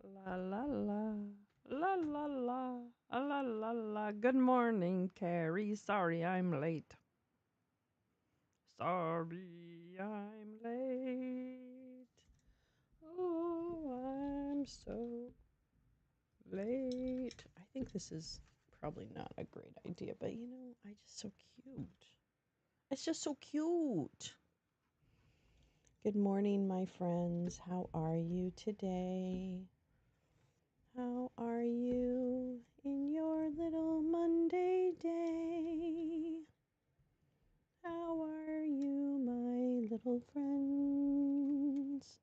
La la la. La la la. La la la. Good morning, Carrie. Sorry I'm late. Sorry I'm late. Oh, I'm so late. I think this is probably not a great idea, but I just so cute. It's just so cute. Good morning, my friends. How are you today? How are you in your little Monday day? How are you, my little friends?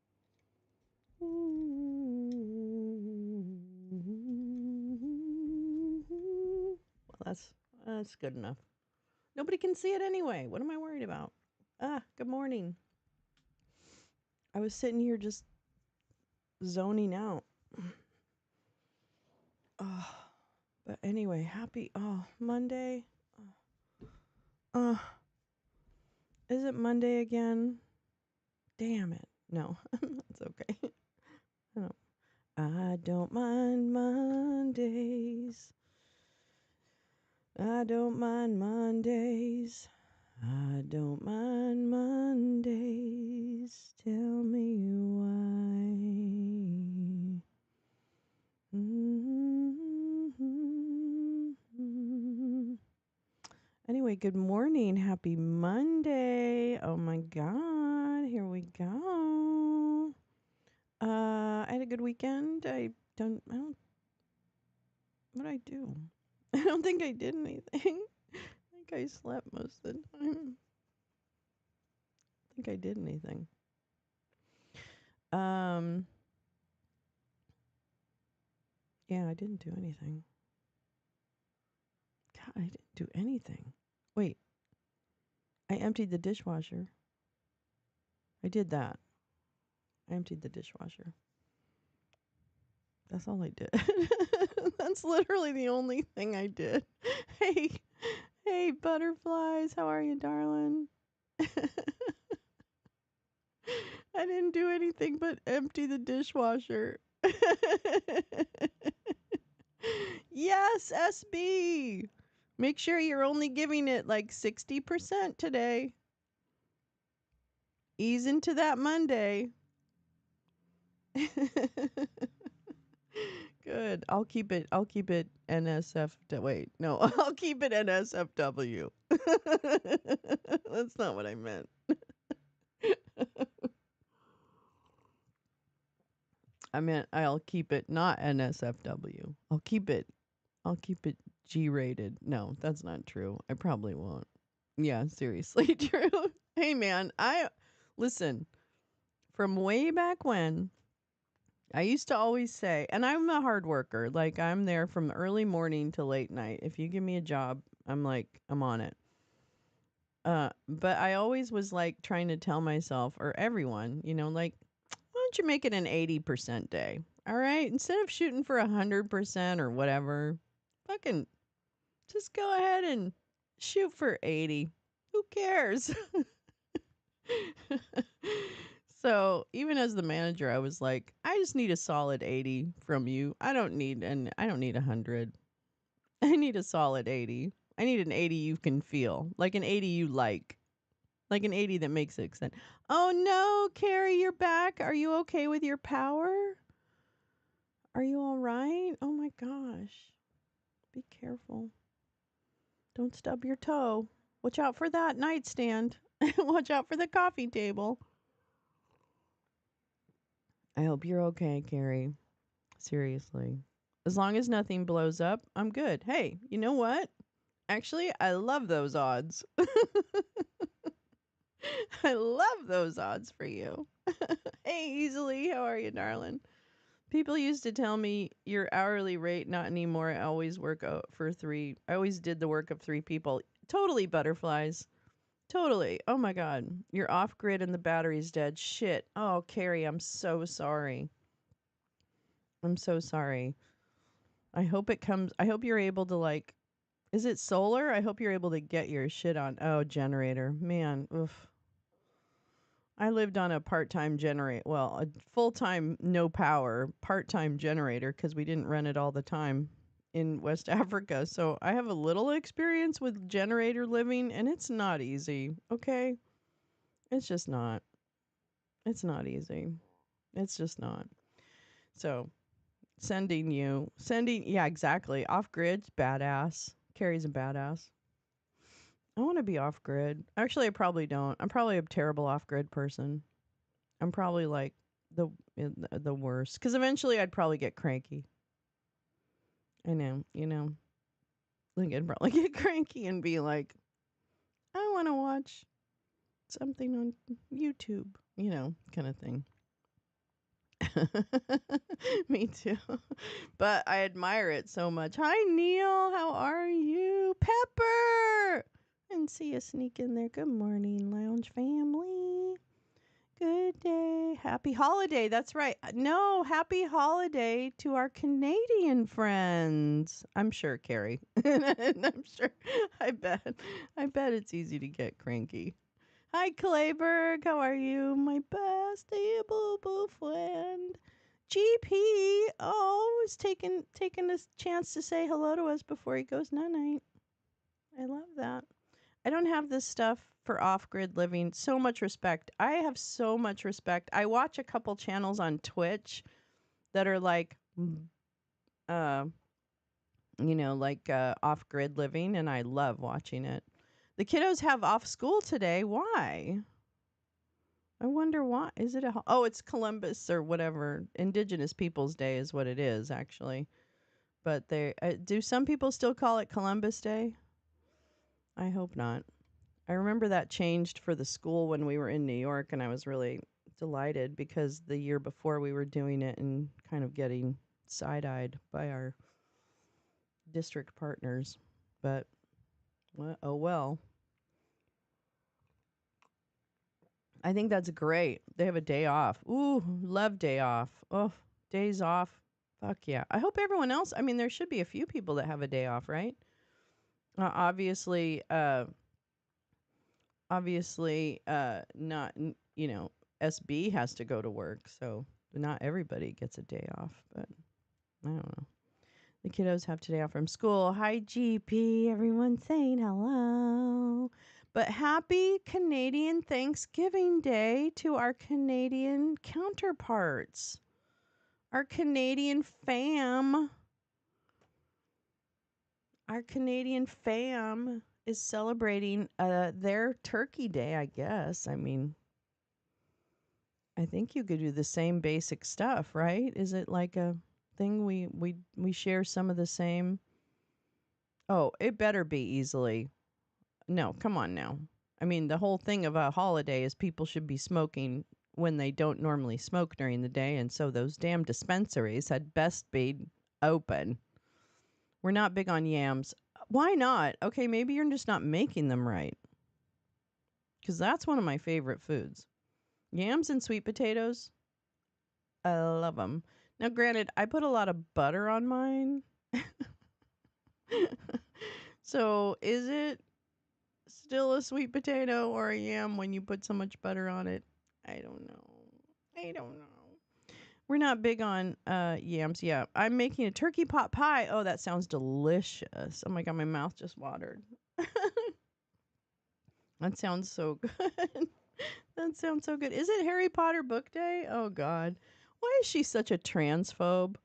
Well, that's good enough. Nobody can see it anyway. What am I worried about? Good morning. I was sitting here just zoning out. Oh, but anyway, happy Monday. Uh, is it Monday again? Damn it. No, it's okay. I don't mind Mondays. I don't mind Mondays. I don't mind Mondays. Tell me why. Anyway, good morning. Happy Monday. Oh my God. Here we go. I had a good weekend. What did I do? I don't think I did anything. I think I slept most of the time. I think I did anything. Yeah, I didn't do anything. God, I didn't do anything. Wait, I emptied the dishwasher. I did that. I emptied the dishwasher. That's all I did. That's literally the only thing I did. Hey, hey, butterflies, how are you, darling? I didn't do anything but empty the dishwasher. Yes, SB. Make sure you're only giving it like 60% today. Ease into that Monday. Good. I'll keep it NSF. Wait, no, I'll keep it NSFW. That's not what I meant. I meant I'll keep it not NSFW. I'll keep it G-rated. No, that's not true. I probably won't. Yeah, seriously, true. Hey man, listen, from way back when, I used to always say, and I'm a hard worker, like I'm there from early morning to late night. If you give me a job, I'm on it. But I always was like trying to tell myself or everyone, like, why don't you make it an 80% day? All right. Instead of shooting for 100% or whatever, fucking just go ahead and shoot for 80. Who cares? So even as the manager, I was like, I just need a solid 80 from you. I don't need 100. I need a solid 80. I need an 80 you can feel, like an 80 you like an 80 that makes sense. Oh no, Carrie, you're back. Are you okay with your power? Are you all right? Oh my gosh. Be careful. Don't stub your toe. Watch out for that nightstand. Watch out for the coffee table. I hope you're okay, Carrie. Seriously. As long as nothing blows up, I'm good. Hey, you know what? Actually, I love those odds. I love those odds for you. Hey, Easily, how are you, darling? People used to tell me your hourly rate, not anymore. I always work for three. I always did the work of three people. Totally butterflies. Totally. Oh my God. You're off grid and the battery's dead. Shit. Oh, Carrie, I'm so sorry. I'm so sorry. I hope you're able to is it solar? I hope you're able to get your shit on. Oh, generator. Man, oof. I lived on a part-time generator, well, a full-time no power, part-time generator because we didn't run it all the time in West Africa. So I have a little experience with generator living and it's not easy, okay? It's just not. It's not easy. It's just not. So, yeah, exactly. Off grid's badass. Carrie's a badass. I want to be off grid. Actually, I probably don't. I'm probably a terrible off grid person. I'm probably like the the worst because eventually I'd probably get cranky. I know, like I'd probably get cranky and be like, I want to watch something on YouTube, kind of thing. Me too. But I admire it so much. Hi, Neil. How are you? Pepper! And see you sneak in there. Good morning, lounge family. Good day. Happy holiday. That's right. No, happy holiday to our Canadian friends. I'm sure, Carrie. I'm sure. I bet. I bet it's easy to get cranky. Hi, Clayberg. How are you? My bestie boo boo friend. GP. Oh, is taking a chance to say hello to us before he goes night night. I love that. I don't have this stuff for off-grid living. So much respect. I have so much respect. I watch a couple channels on Twitch that are like, uh, off-grid living, and I love watching it. The kiddos have off school today. Why? I wonder why. Is it it's Columbus or whatever. Indigenous Peoples Day is what it is, actually. But do some people still call it Columbus Day? I hope not. I remember that changed for the school when we were in New York, and I was really delighted because the year before we were doing it and kind of getting side-eyed by our district partners. But, oh well. I think that's great. They have a day off. Ooh, love day off. Oh, days off. Fuck yeah. I hope everyone else, I mean, there should be a few people that have a day off, right? Obviously, not SB has to go to work, so not everybody gets a day off, but I don't know. The kiddos have today off from school. Hi, GP. Everyone saying hello. But happy Canadian Thanksgiving Day to our Canadian counterparts, our Canadian fam. Our Canadian fam is celebrating their Turkey Day, I guess. I mean, I think you could do the same basic stuff, right? Is it like a thing we share some of the same? Oh, it better be easily. No, come on now. I mean, the whole thing of a holiday is people should be smoking when they don't normally smoke during the day, and so those damn dispensaries had best be open. We're not big on yams. Why not? Okay, maybe you're just not making them right. Because that's one of my favorite foods. Yams and sweet potatoes. I love them. Now, granted, I put a lot of butter on mine. So, is it still a sweet potato or a yam when you put so much butter on it? I don't know. We're not big on yams. Yeah, I'm making a turkey pot pie. Oh, that sounds delicious. Oh my God, my mouth just watered. That sounds so good. That sounds so good. Is it Harry Potter book day? Oh God. Why is she such a transphobe?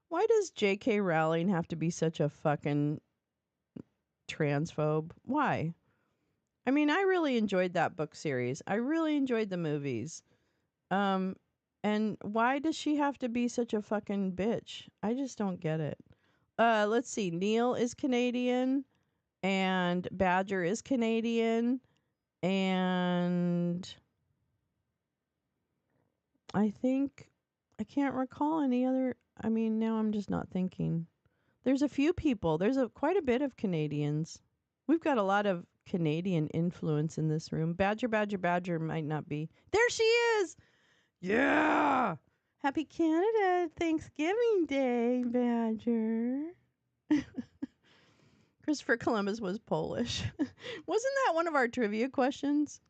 Why does J.K. Rowling have to be such a fucking transphobe? Why? I mean, I really enjoyed that book series. I really enjoyed the movies. Um, and why does she have to be such a fucking bitch? I just don't get it. Let's see. Neil is Canadian, and Badger is Canadian, and I think I can't recall any other. I mean, now I'm just not thinking. There's a few people. There's quite a bit of Canadians. We've got a lot of Canadian influence in this room. Badger might not be. There she is. Yeah. Happy Canada Thanksgiving Day, Badger. Christopher Columbus was Polish. Wasn't that one of our trivia questions?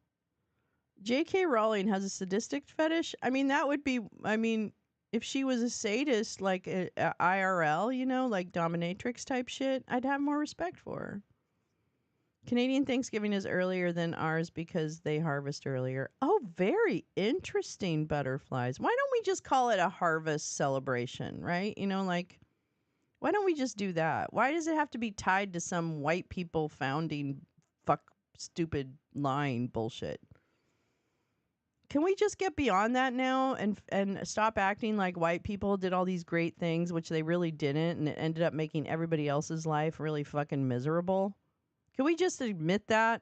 J.K. Rowling has a sadistic fetish. I mean, that would be. I mean, if she was a sadist, like a IRL, like dominatrix type shit, I'd have more respect for her. Canadian Thanksgiving is earlier than ours because they harvest earlier. Oh, very interesting, butterflies. Why don't we just call it a harvest celebration, right? Like, why don't we just do that? Why does it have to be tied to some white people founding stupid lying bullshit? Can we just get beyond that now and stop acting like white people did all these great things, which they really didn't, and it ended up making everybody else's life really fucking miserable? Can we just admit that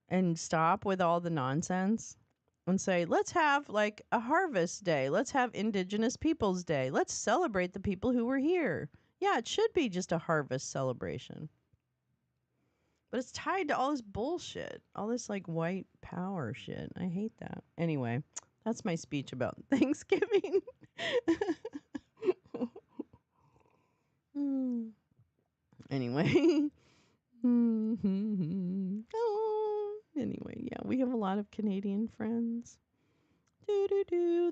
and stop with all the nonsense and say, let's have like a harvest day. Let's have Indigenous Peoples Day. Let's celebrate the people who were here. Yeah, it should be just a harvest celebration. But it's tied to all this bullshit, all this like white power shit. I hate that. Anyway, that's my speech about Thanksgiving. Anyway. Oh, anyway, yeah, we have a lot of Canadian friends.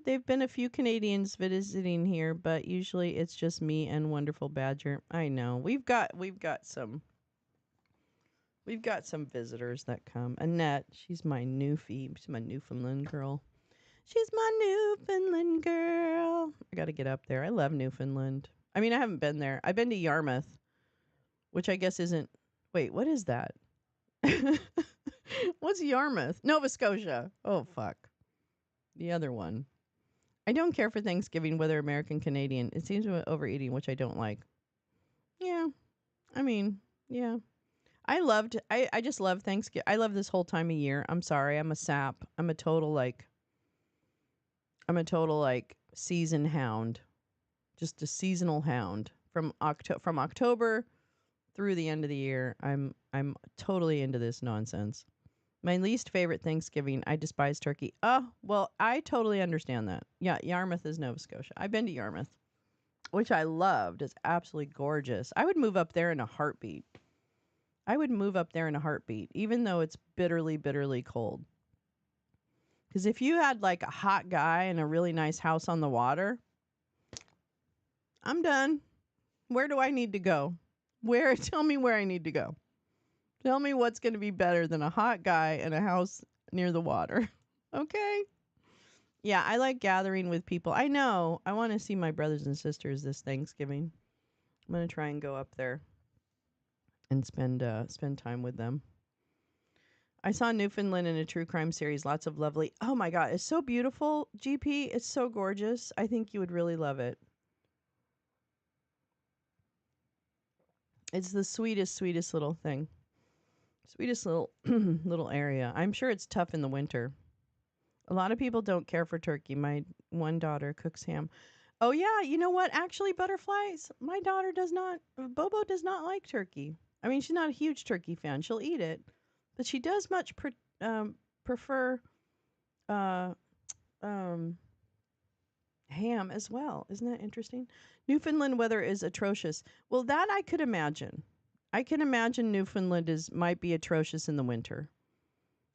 They've been a few Canadians visiting here, but usually it's just me and Wonderful Badger. I know. We've got some visitors that come. Annette, she's my newfie. She's my Newfoundland girl. She's my Newfoundland girl. I got to get up there. I love Newfoundland. I mean, I haven't been there. I've been to Yarmouth, which I guess isn't. Wait, what is that? What's Yarmouth? Nova Scotia. Oh, fuck. The other one. I don't care for Thanksgiving, whether American, Canadian. It seems to be overeating, which I don't like. Yeah. I mean, yeah. I just love Thanksgiving. I love this whole time of year. I'm sorry. I'm a sap. I'm a total season hound. Just a seasonal hound. From October through the end of the year, I'm totally into this nonsense. My least favorite Thanksgiving, I despise turkey. Oh, well, I totally understand that. Yeah, Yarmouth is Nova Scotia. I've been to Yarmouth, which I loved. It's absolutely gorgeous. I would move up there in a heartbeat. Even though it's bitterly, bitterly cold. Because if you had like a hot guy and a really nice house on the water, I'm done. Where do I need to go? Tell me where I need to go. Tell me what's going to be better than a hot guy and a house near the water. Okay? Yeah, I like gathering with people. I know. I want to see my brothers and sisters this Thanksgiving. I'm going to try and go up there and spend time with them. I saw Newfoundland in a true crime series. Lots of lovely. Oh my God, it's so beautiful, GP. It's so gorgeous. I think you would really love it. It's the sweetest little thing. Sweetest little little area. I'm sure it's tough in the winter. A lot of people don't care for turkey. My one daughter cooks ham. Oh yeah, you know what? Actually, butterflies. My daughter does not. Bobo does not like turkey. I mean, she's not a huge turkey fan. She'll eat it, but she does much prefer ham as well. Isn't that interesting? Newfoundland weather is atrocious. Well, that I could imagine. I can imagine Newfoundland might be atrocious in the winter.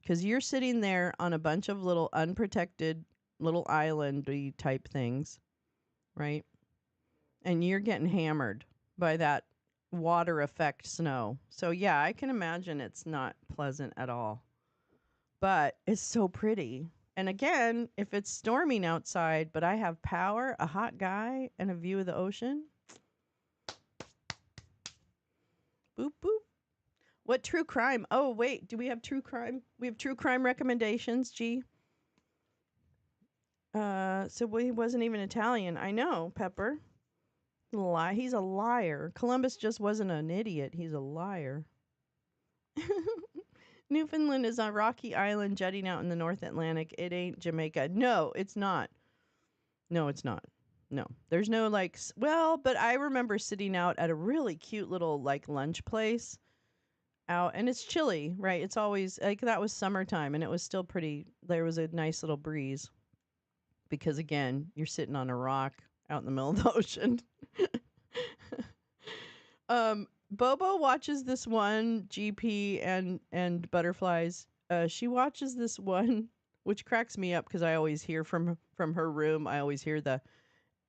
Because you're sitting there on a bunch of little unprotected little island-y type things, right? And you're getting hammered by that water effect snow. So yeah, I can imagine it's not pleasant at all. But it's so pretty. And again, if it's storming outside, but I have power, a hot guy, and a view of the ocean. Boop, boop. What true crime? Oh, wait. Do we have true crime? We have true crime recommendations, G. So he wasn't even Italian. I know, Pepper. He's a liar. Columbus just wasn't an idiot. He's a liar. Newfoundland is a rocky island jutting out in the North Atlantic. It ain't Jamaica. No, it's not. No, it's not. No. There's no but I remember sitting out at a really cute little lunch place out, and it's chilly, right? It's always that was summertime, and it was still pretty. There was a nice little breeze because again, you're sitting on a rock out in the middle of the ocean. Bobo watches this one GP and butterflies She watches this one, which cracks me up because I always hear from her room. I always hear the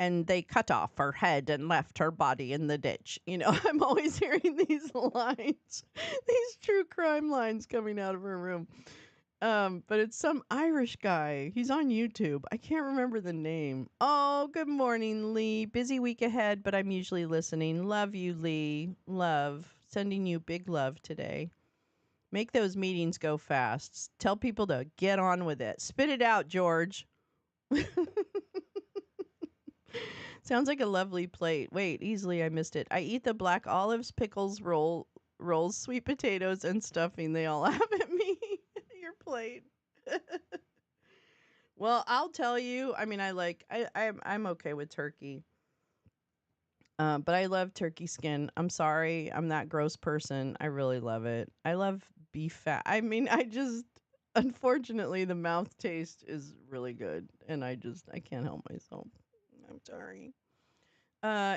and they cut off her head and left her body in the ditch. I'm always hearing these lines, these true crime lines coming out of her room. But it's some Irish guy. He's on YouTube. I can't remember the name. Oh, good morning, Lee. Busy week ahead, but I'm usually listening. Love you, Lee. Love. Sending you big love today. Make those meetings go fast. Tell people to get on with it. Spit it out, George. Sounds like a lovely plate. Wait, easily I missed it. I eat the black olives, pickles, rolls, sweet potatoes, and stuffing. They all laugh at me. Your plate. Well, I'll tell you. I mean, I'm okay with turkey. But I love turkey skin. I'm sorry, I'm that gross person. I really love it. I love beef fat. I mean, unfortunately, the mouth taste is really good, and I can't help myself. I'm sorry.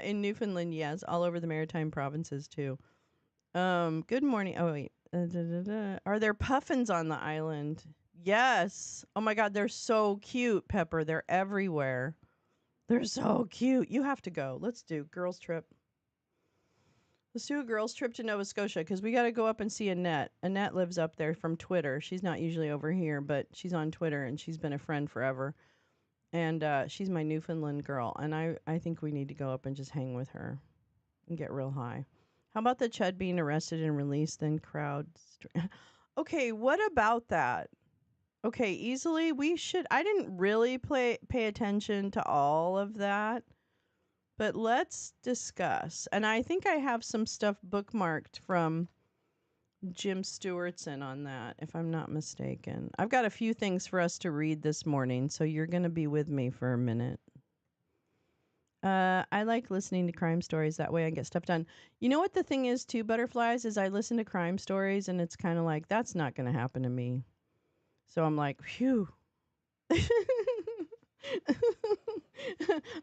In Newfoundland, yes, all over the maritime provinces too. Good morning. Oh wait, are there puffins on the island? Yes. Oh my God, they're so cute, Pepper. They're everywhere. They're so cute. You have to go. Let's do girls trip. Let's do a girls trip to Nova Scotia because we got to go up and see Annette. Annette lives up there from Twitter. She's not usually over here, but she's on Twitter and she's been a friend forever. And she's my Newfoundland girl. And I think we need to go up and just hang with her and get real high. How about the Chud being arrested and released, then crowd? Okay, what about that? Okay, easily we should. I didn't really pay attention to all of that. But let's discuss. And I think I have some stuff bookmarked from Jim Stewartson on that, if I'm not mistaken. I've got a few things for us to read this morning, so you're going to be with me for a minute. I like listening to crime stories. That way I get stuff done. You know what the thing is, too, Butterflies, is I listen to crime stories, and it's kind of like, that's not going to happen to me. So I'm like, phew.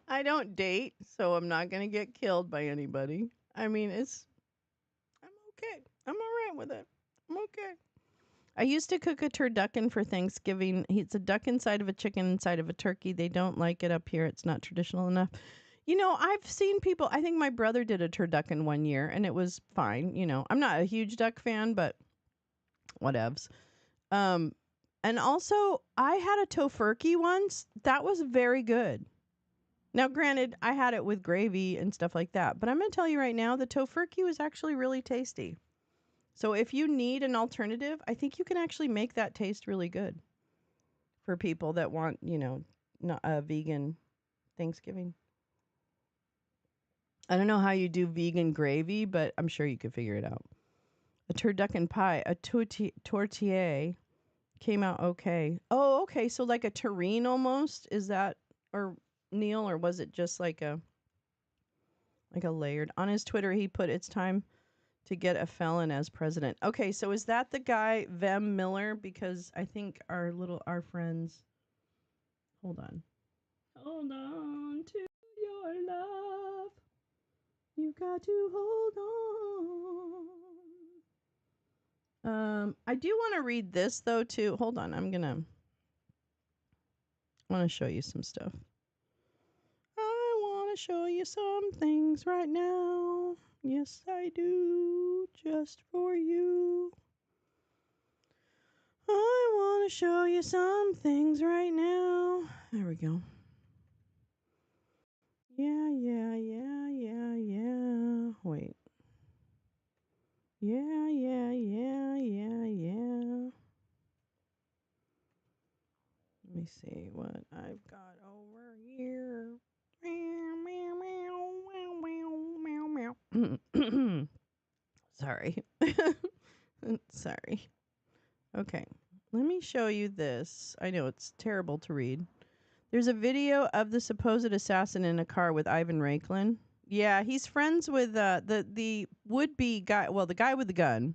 I don't date, so I'm not going to get killed by anybody. I mean, I'm okay. I'm all right with it. I'm okay. I used to cook a turducken for Thanksgiving. It's a duck inside of a chicken inside of a turkey. They don't like it up here. It's not traditional enough. I've seen people, I think my brother did a turducken one year, and it was fine. I'm not a huge duck fan, but whatevs. And also, I had a tofurkey once. That was very good. Now, granted, I had it with gravy and stuff like that, but I'm going to tell you right now, the tofurkey was actually really tasty. So if you need an alternative, I think you can actually make that taste really good for people that want, not a vegan Thanksgiving. I don't know how you do vegan gravy, but I'm sure you could figure it out. A turducken pie, a tortilla came out okay. Oh, okay. So like a terrine almost? Is that, or Neil, or was it just like a layered? On his Twitter, he put, it's time to get a felon as president. Okay, so is that the guy, Vem Miller? Because I think our friends, hold on to your love. You got to hold on. I do want to read this though too. Hold on, I want to show you some stuff. I want to show you some things right now. Yes, I do. Just for you. I want to show you some things right now. There we go. Yeah. Wait. Yeah. Let me see what I've got over here. Sorry. Sorry. Okay. Let me show you this. I know it's terrible to read. There's a video of the supposed assassin in a car with Ivan Raiklin. Yeah, he's friends with the would-be guy. Well, the guy with the gun.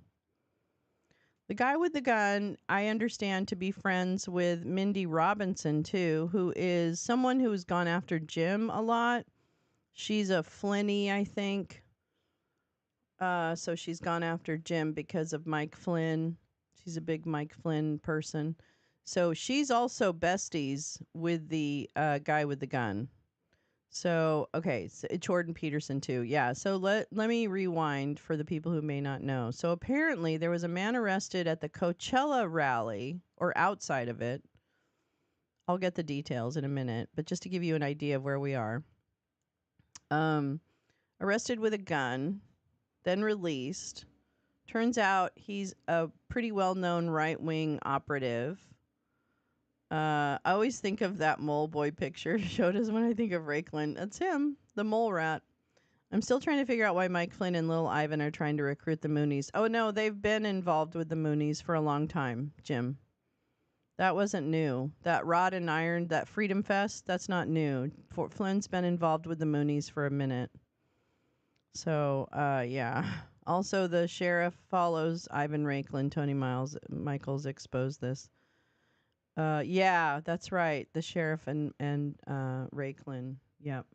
The guy with the gun, I understand to be friends with Mindy Robinson, too, who is someone who has gone after Jim a lot. She's a Flinny, I think. So she's gone after Jim because of Mike Flynn. She's a big Mike Flynn person. So she's also besties with the guy with the gun. So, okay, so Jordan Peterson too. Yeah. So let me rewind for the people who may not know. So apparently there was a man arrested at the Coachella rally or outside of it. I'll get the details in a minute, but just to give you an idea of where we are. Arrested with a gun, then released. Turns out he's a pretty well-known right-wing operative. I always think of that mole boy picture showed us when I think of Rakeland. That's him, the mole rat. I'm still trying to figure out why Mike Flynn and Little Ivan are trying to recruit the Moonies. Oh, no, they've been involved with the Moonies for a long time, Jim. That wasn't new. That Rod and Iron, that Freedom Fest, that's not new. Flynn's been involved with the Moonies for a minute. So, yeah. Also, the sheriff follows Ivan Rakeland. Tony Michaels exposed this. Yeah, that's right. The sheriff and Rakeland. Yep.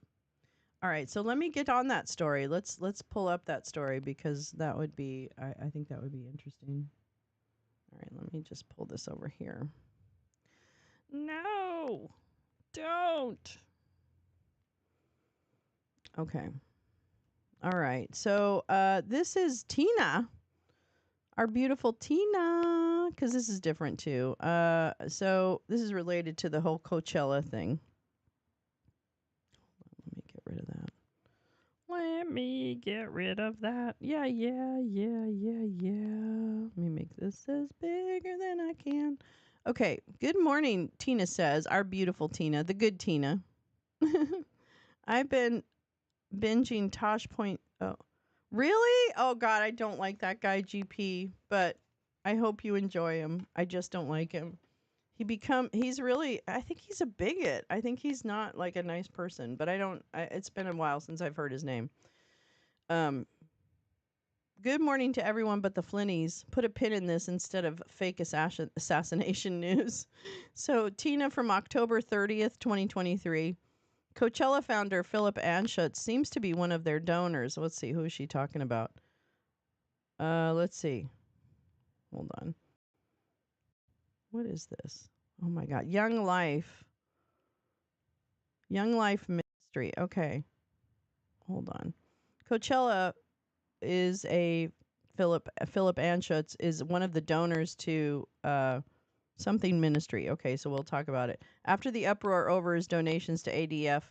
All right, so let me get on that story. Let's pull up that story because that would be I think that would be interesting. All right, let me just pull this over here. No, don't. Okay. All right, so this is Tina, our beautiful Tina, because this is different too. So this is related to the whole Coachella thing. Let me get rid of that. Let me get rid of that. Yeah. Let me make this as bigger than I can. Okay, good morning, Tina says, our beautiful Tina, the good Tina. I've been binging Tosh Point. Oh, really? Oh, God, I don't like that guy, GP, but I hope you enjoy him. I just don't like him. He's really, I think he's a bigot. I think he's not like a nice person, but it's been a while since I've heard his name. Good morning to everyone but the Flinnies. Put a pin in this instead of fake assassination news. So, Tina, from October 30th, 2023, Coachella founder Philip Anschutz seems to be one of their donors. Let's see, who is she talking about? Let's see. Hold on. What is this? Oh my God. Young Life Ministry. Okay. Hold on. Coachella is Philip Anschutz is one of the donors to something ministry. Okay, so we'll talk about it. After the uproar over his donations to ADF,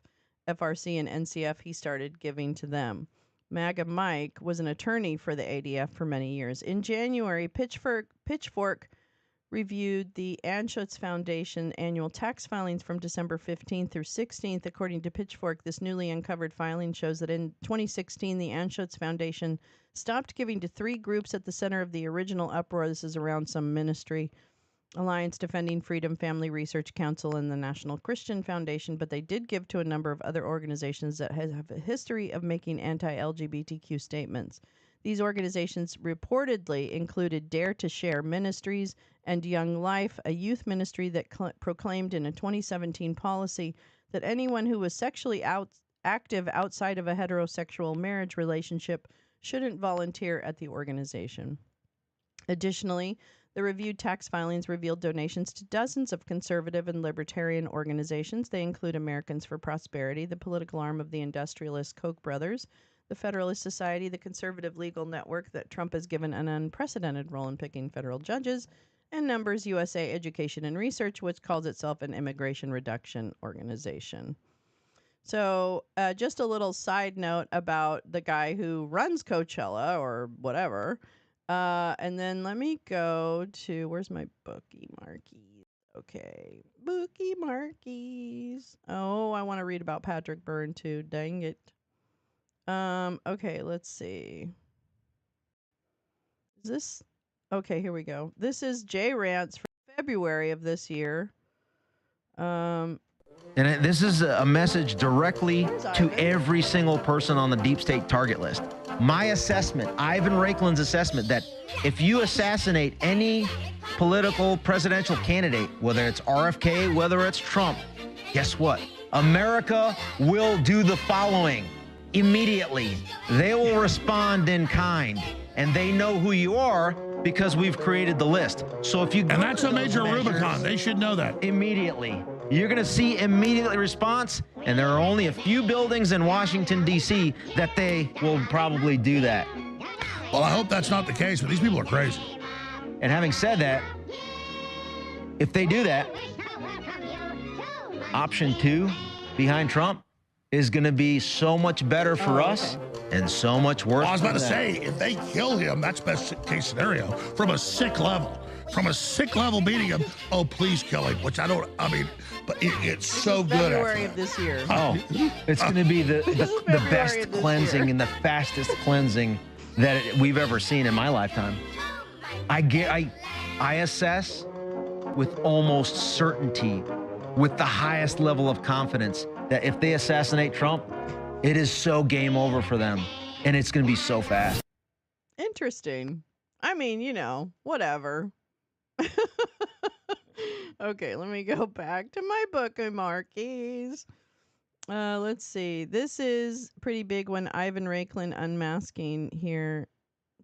FRC, and NCF, he started giving to them. MAGA Mike was an attorney for the ADF for many years. In January, Pitchfork reviewed the Anschutz Foundation annual tax filings from December 15th through 16th. According to Pitchfork, this newly uncovered filing shows that in 2016, the Anschutz Foundation stopped giving to 3 groups at the center of the original uproar. This is around some ministry, Alliance Defending Freedom, Family Research Council, and the National Christian Foundation, but they did give to a number of other organizations that have a history of making anti-LGBTQ statements. These organizations reportedly included Dare to Share Ministries and Young Life, a youth ministry that proclaimed in a 2017 policy that anyone who was sexually active outside of a heterosexual marriage relationship shouldn't volunteer at the organization. Additionally, the reviewed tax filings revealed donations to dozens of conservative and libertarian organizations. They include Americans for Prosperity, the political arm of the industrialist Koch brothers, the Federalist Society, the conservative legal network that Trump has given an unprecedented role in picking federal judges, and Numbers USA Education and Research, which calls itself an immigration reduction organization. So just a little side note about the guy who runs Coachella or whatever. And then let me go to, where's my bookie markies? Okay, bookie markies. Oh, I want to read about Patrick Byrne too. Dang it. Okay, let's see. Is this? Okay, here we go. This is J Rants for February of this year. And this is a message directly to every single person on the deep state target list. My assessment, Ivan Rakeland's assessment, that if you assassinate any political presidential candidate, whether it's RFK, whether it's Trump, guess what? America will do the following. Immediately, they will respond in kind, and they know who you are because we've created the list. So if you go and that's to a major those Rubicon. measures, They should know that. immediately. You're going to see immediately response, and there are only a few buildings in Washington, D.C. that they will probably do that. Well, I hope that's not the case, but these people are crazy. And having said that, if they do that, option 2 behind Trump is going to be so much better for us and so much worse. Well, I was about to for them. say, if they kill him, that's best case scenario from a sick level. From a sick level beating him, oh, please kill him, which but it's so good. February of this year. Oh, it's going to be the best cleansing and the fastest cleansing that we've ever seen in my lifetime. I assess with almost certainty, with the highest level of confidence, that if they assassinate Trump, it is so game over for them, and it's going to be so fast. Interesting. I mean, whatever. Okay, let me go back to my book of markies. Let's see. This is pretty big one. Ivan Raiklin unmasking here.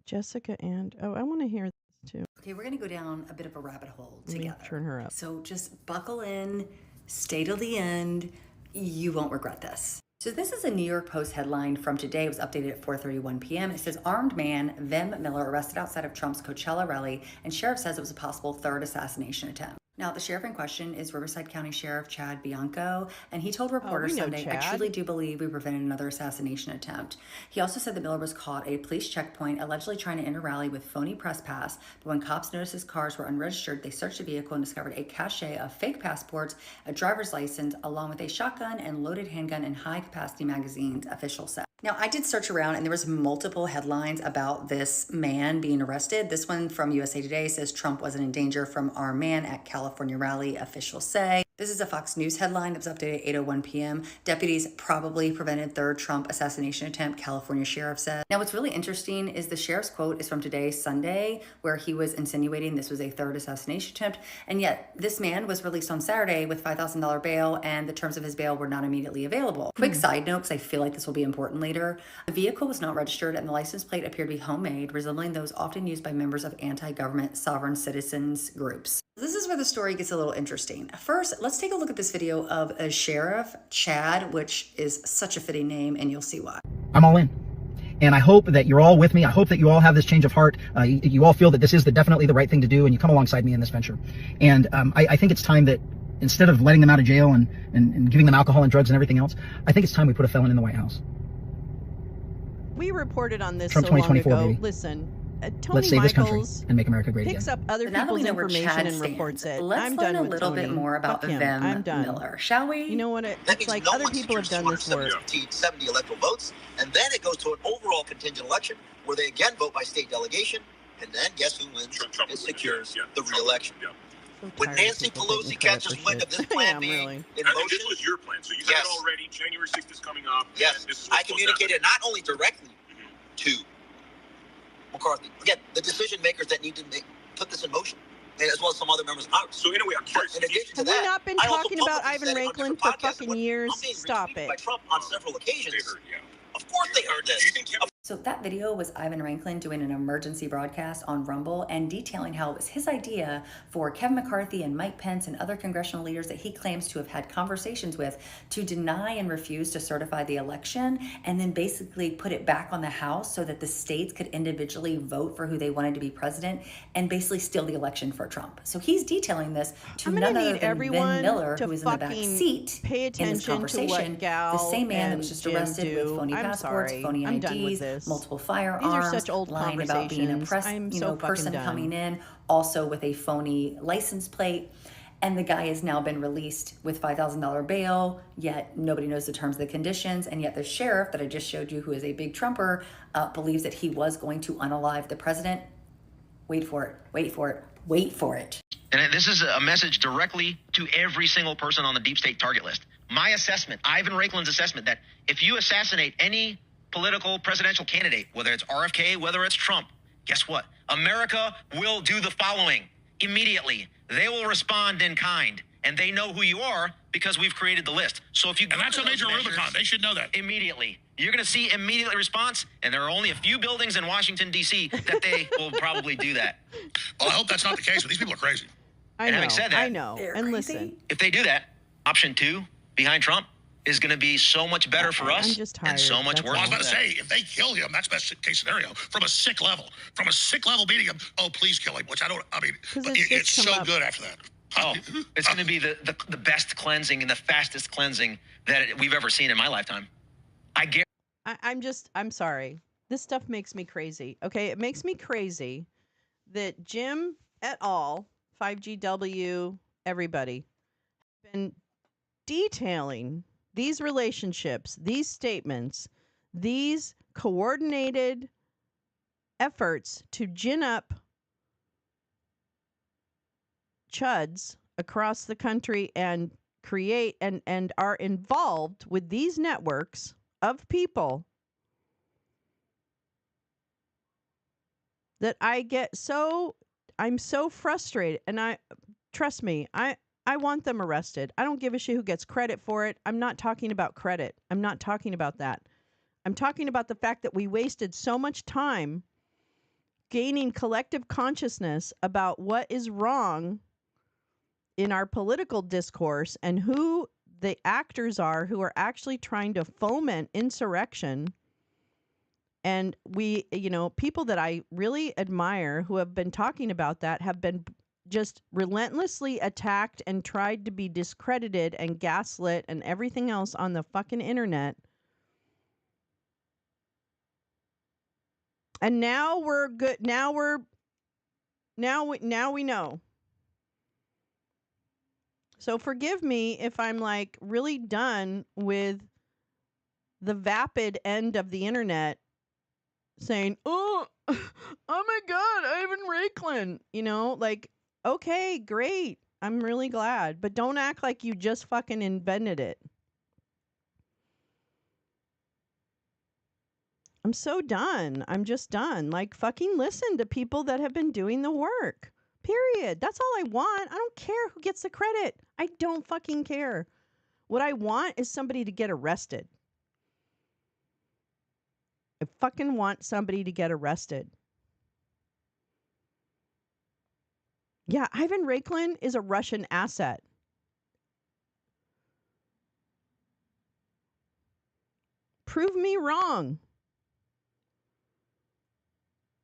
Jessica and I want to hear this too. Okay, we're going to go down a bit of a rabbit hole Let me together. turn her up. So just buckle in, stay till the end. You won't regret this. So this is a New York Post headline from today. It was updated at 4:31 p.m. It says, armed man Vem Miller arrested outside of Trump's Coachella rally, and sheriff says it was a possible third assassination attempt. Now, the sheriff in question is Riverside County Sheriff Chad Bianco, and he told reporters Sunday, Chad. I truly do believe we prevented another assassination attempt. He also said that Miller was caught at a police checkpoint, allegedly trying to enter a rally with phony press pass, but when cops noticed his cars were unregistered, they searched the vehicle and discovered a cache of fake passports, a driver's license, along with a shotgun and loaded handgun and high-capacity magazines, officials said. Now, I did search around, and there was multiple headlines about this man being arrested. This one from USA Today says Trump wasn't in danger from armed man at California rally, officials say. This is a Fox News headline that was updated at 8:01 p.m. Deputies probably prevented third Trump assassination attempt, California sheriff said. Now, what's really interesting is the sheriff's quote is from today, Sunday, where he was insinuating this was a third assassination attempt. And yet this man was released on Saturday with $5,000 bail, and the terms of his bail were not immediately available. Quick side note, because I feel like this will be important later. The vehicle was not registered, and the license plate appeared to be homemade, resembling those often used by members of anti-government sovereign citizens groups. This is where the story gets a little interesting. First, let's take a look at this video of a sheriff, Chad, which is such a fitting name, and you'll see why. I'm all in. And I hope that you're all with me. I hope that you all have this change of heart. You all feel that this is definitely the right thing to do, and you come alongside me in this venture. And I think it's time that instead of letting them out of jail and giving them alcohol and drugs and everything else, I think it's time we put a felon in the White House. We reported on this Trump so long 2024, ago. baby. Listen, Tony Let's save this country Michaels and make America great picks again. up other Now that we people's know where information Chad and stands, reports it. let's I'm learn done a with little Tony. bit more about Fuck him. Vem I'm done. Miller, shall we? You know what? That It's means like no other one people have secures done this work. 270 electoral votes, and then it goes to an overall contingent election where they again vote by state delegation, and then guess who wins? Trump It secures yeah, the Trump, re-election. yeah. So When tired of Nancy people Pelosi taking credit catches for wind shit. of this plan Yeah, being really. in I think motion, this was your plan, so you had Yes. it already. January 6th is coming up. yes, This is I what's supposed to communicated not only directly to McCarthy, again, the decision makers that need to put this in motion, and as well as some other members of Congress. So anyway, I'm curious. In addition to Have we that, not been I also talking about publicly Ivan said it on Raiklin different for podcasts that fucking when years? I'm being Stop retweeted it. by Trump on several occasions. They heard, yeah. Of course they heard this. Do you think So that video was Ivan Raiklin doing an emergency broadcast on Rumble and detailing how it was his idea for Kevin McCarthy and Mike Pence and other congressional leaders that he claims to have had conversations with to deny and refuse to certify the election, and then basically put it back on the House so that the states could individually vote for who they wanted to be president and basically steal the election for Trump. So he's detailing this to I'm gonna none other need than everyone Vem Miller, to who was in the back fucking seat pay in this attention to conversation. what Gal The same man that and was just Jim arrested do. with phony I'm passports, sorry. phony I'm done with IDs, this. multiple firearms, These are such old lying about being a conversations. I'm so fucking person done. coming in, also with a phony license plate. And the guy has now been released with $5,000 bail, yet nobody knows the terms and the conditions. And yet the sheriff that I just showed you, who is a big Trumper, believes that he was going to unalive the president. Wait for it, wait for it, wait for it. And this is a message directly to every single person on the deep state target list. My assessment, Ivan Raiklin's assessment, that if you assassinate any political presidential candidate, whether it's RFK, whether it's Trump, guess what? America will do the following immediately. They will respond in kind, and they know who you are because we've created the list. So if you And that's a major Rubicon. They should know that. immediately, You're going to see immediate response, and there are only a few buildings in Washington, D.C. that they will probably do that. Well, I hope that's not the case, but these people are crazy. Having said that, I know. And listen, if they do that, option 2 behind Trump is going to be so much better for us. I'm just tired. And so much worse. Well, I was about to say, if they kill him, that's best case scenario. From a sick level beating him, oh, please kill him. Which it's so good after that. Oh, it's going to be the best cleansing and the fastest cleansing that we've ever seen in my lifetime. I'm sorry. This stuff makes me crazy. Okay, it makes me crazy that Jim et al., 5GW, everybody, have been detailing these relationships, these statements, these coordinated efforts to gin up chuds across the country and create and are involved with these networks of people that I'm so frustrated. And trust me, I want them arrested. I don't give a shit who gets credit for it. I'm not talking about credit. I'm not talking about that. I'm talking about the fact that we wasted so much time gaining collective consciousness about what is wrong in our political discourse and who the actors are who are actually trying to foment insurrection. And people that I really admire who have been talking about that have been just relentlessly attacked and tried to be discredited and gaslit and everything else on the fucking internet. And now we're good. Now we know. So forgive me if I'm like really done with the vapid end of the internet saying, oh my God, Ivan Raiklin, like, okay, great. I'm really glad, but don't act like you just fucking invented it. I'm so done. I'm just done. Like, fucking listen to people that have been doing the work. Period. That's all I want. I don't care who gets the credit. I don't fucking care. What I want is somebody to get arrested. I fucking want somebody to get arrested. Yeah, Ivan Raiklin is a Russian asset. Prove me wrong.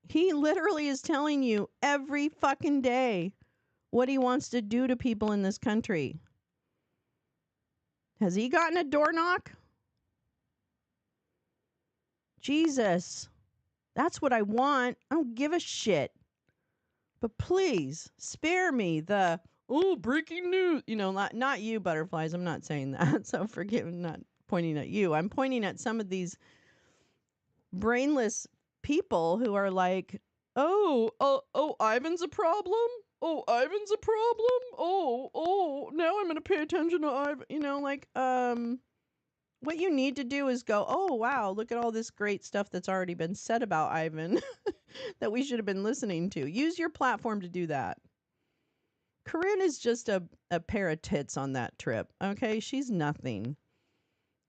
He literally is telling you every fucking day what he wants to do to people in this country. Has he gotten a door knock? Jesus. That's what I want. I don't give a shit. But please, spare me the, breaking news. Not you, butterflies. I'm not saying that. So forgive me, not pointing at you. I'm pointing at some of these brainless people who are like, Ivan's a problem? Oh, Ivan's a problem? Now I'm going to pay attention to Ivan. What you need to do is go, oh, wow, look at all this great stuff that's already been said about Ivan that we should have been listening to. Use your platform to do that. Corinne is just a pair of tits on that trip, okay? She's nothing.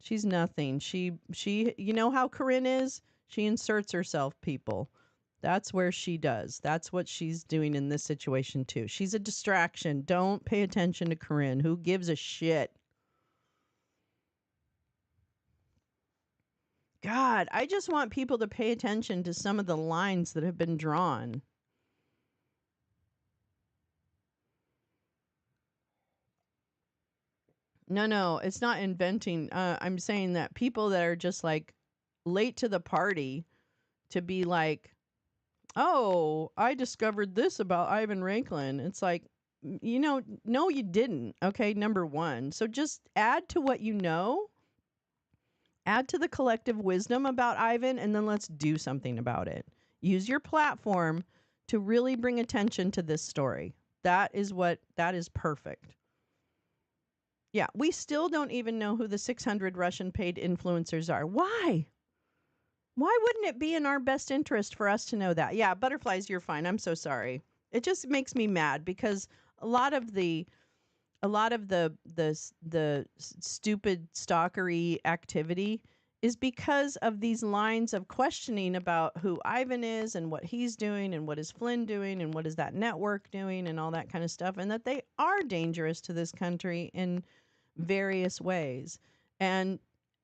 She's nothing. She you know how Corinne is? She inserts herself, people. That's where she does. That's what she's doing in this situation, too. She's a distraction. Don't pay attention to Corinne. Who gives a shit? God, I just want people to pay attention to some of the lines that have been drawn. No, it's not inventing. I'm saying that people that are just like late to the party to be like, oh, I discovered this about Ivan Raiklin. It's like, no, you didn't. Okay, number one. So just add to what you know. Add to the collective wisdom about Ivan, and then let's do something about it. Use your platform to really bring attention to this story. That is perfect. Yeah, we still don't even know who the 600 Russian paid influencers are. Why? Why wouldn't it be in our best interest for us to know that? Yeah, butterflies, you're fine. I'm so sorry. It just makes me mad because a lot of the stupid stalkery activity is because of these lines of questioning about who Ivan is and what he's doing and what is Flynn doing and what is that network doing and all that kind of stuff, and that they are dangerous to this country in various ways. And,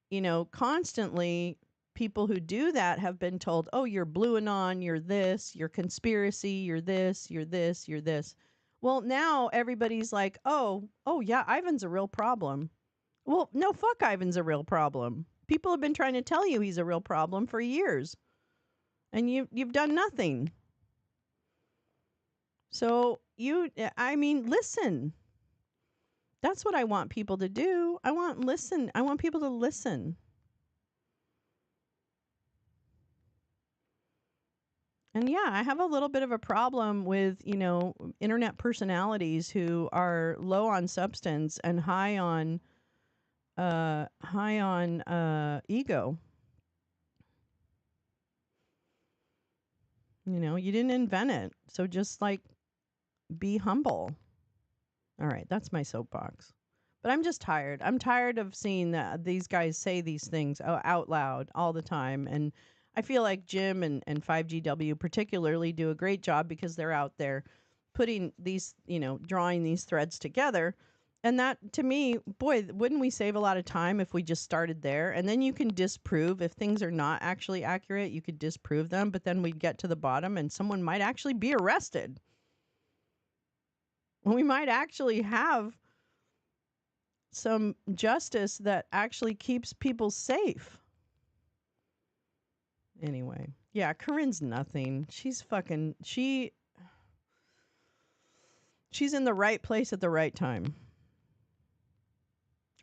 you know, constantly people who do that have been told, oh, you're blue anon, you're this, you're conspiracy, you're this, you're this, you're this. Well, now everybody's like, oh yeah, Ivan's a real problem. Well, no, fuck, Ivan's a real problem. People have been trying to tell you he's a real problem for years, and you've done nothing. So listen. That's what I want people to do. I want people to listen. And yeah, I have a little bit of a problem with, you know, internet personalities who are low on substance and high on ego. You know, you didn't invent it. So just like be humble. All right, that's my soapbox. But I'm just tired. I'm tired of seeing that these guys say these things out loud all the time. And I feel like Jim and 5GW particularly do a great job because they're out there putting these, you know, drawing these threads together. And that, to me, boy, wouldn't we save a lot of time if we just started there? And then you can disprove, if things are not actually accurate, you could disprove them, but then we'd get to the bottom and someone might actually be arrested. We might actually have some justice that actually keeps people safe. Anyway, yeah, Corinne's nothing. She's in the right place at the right time.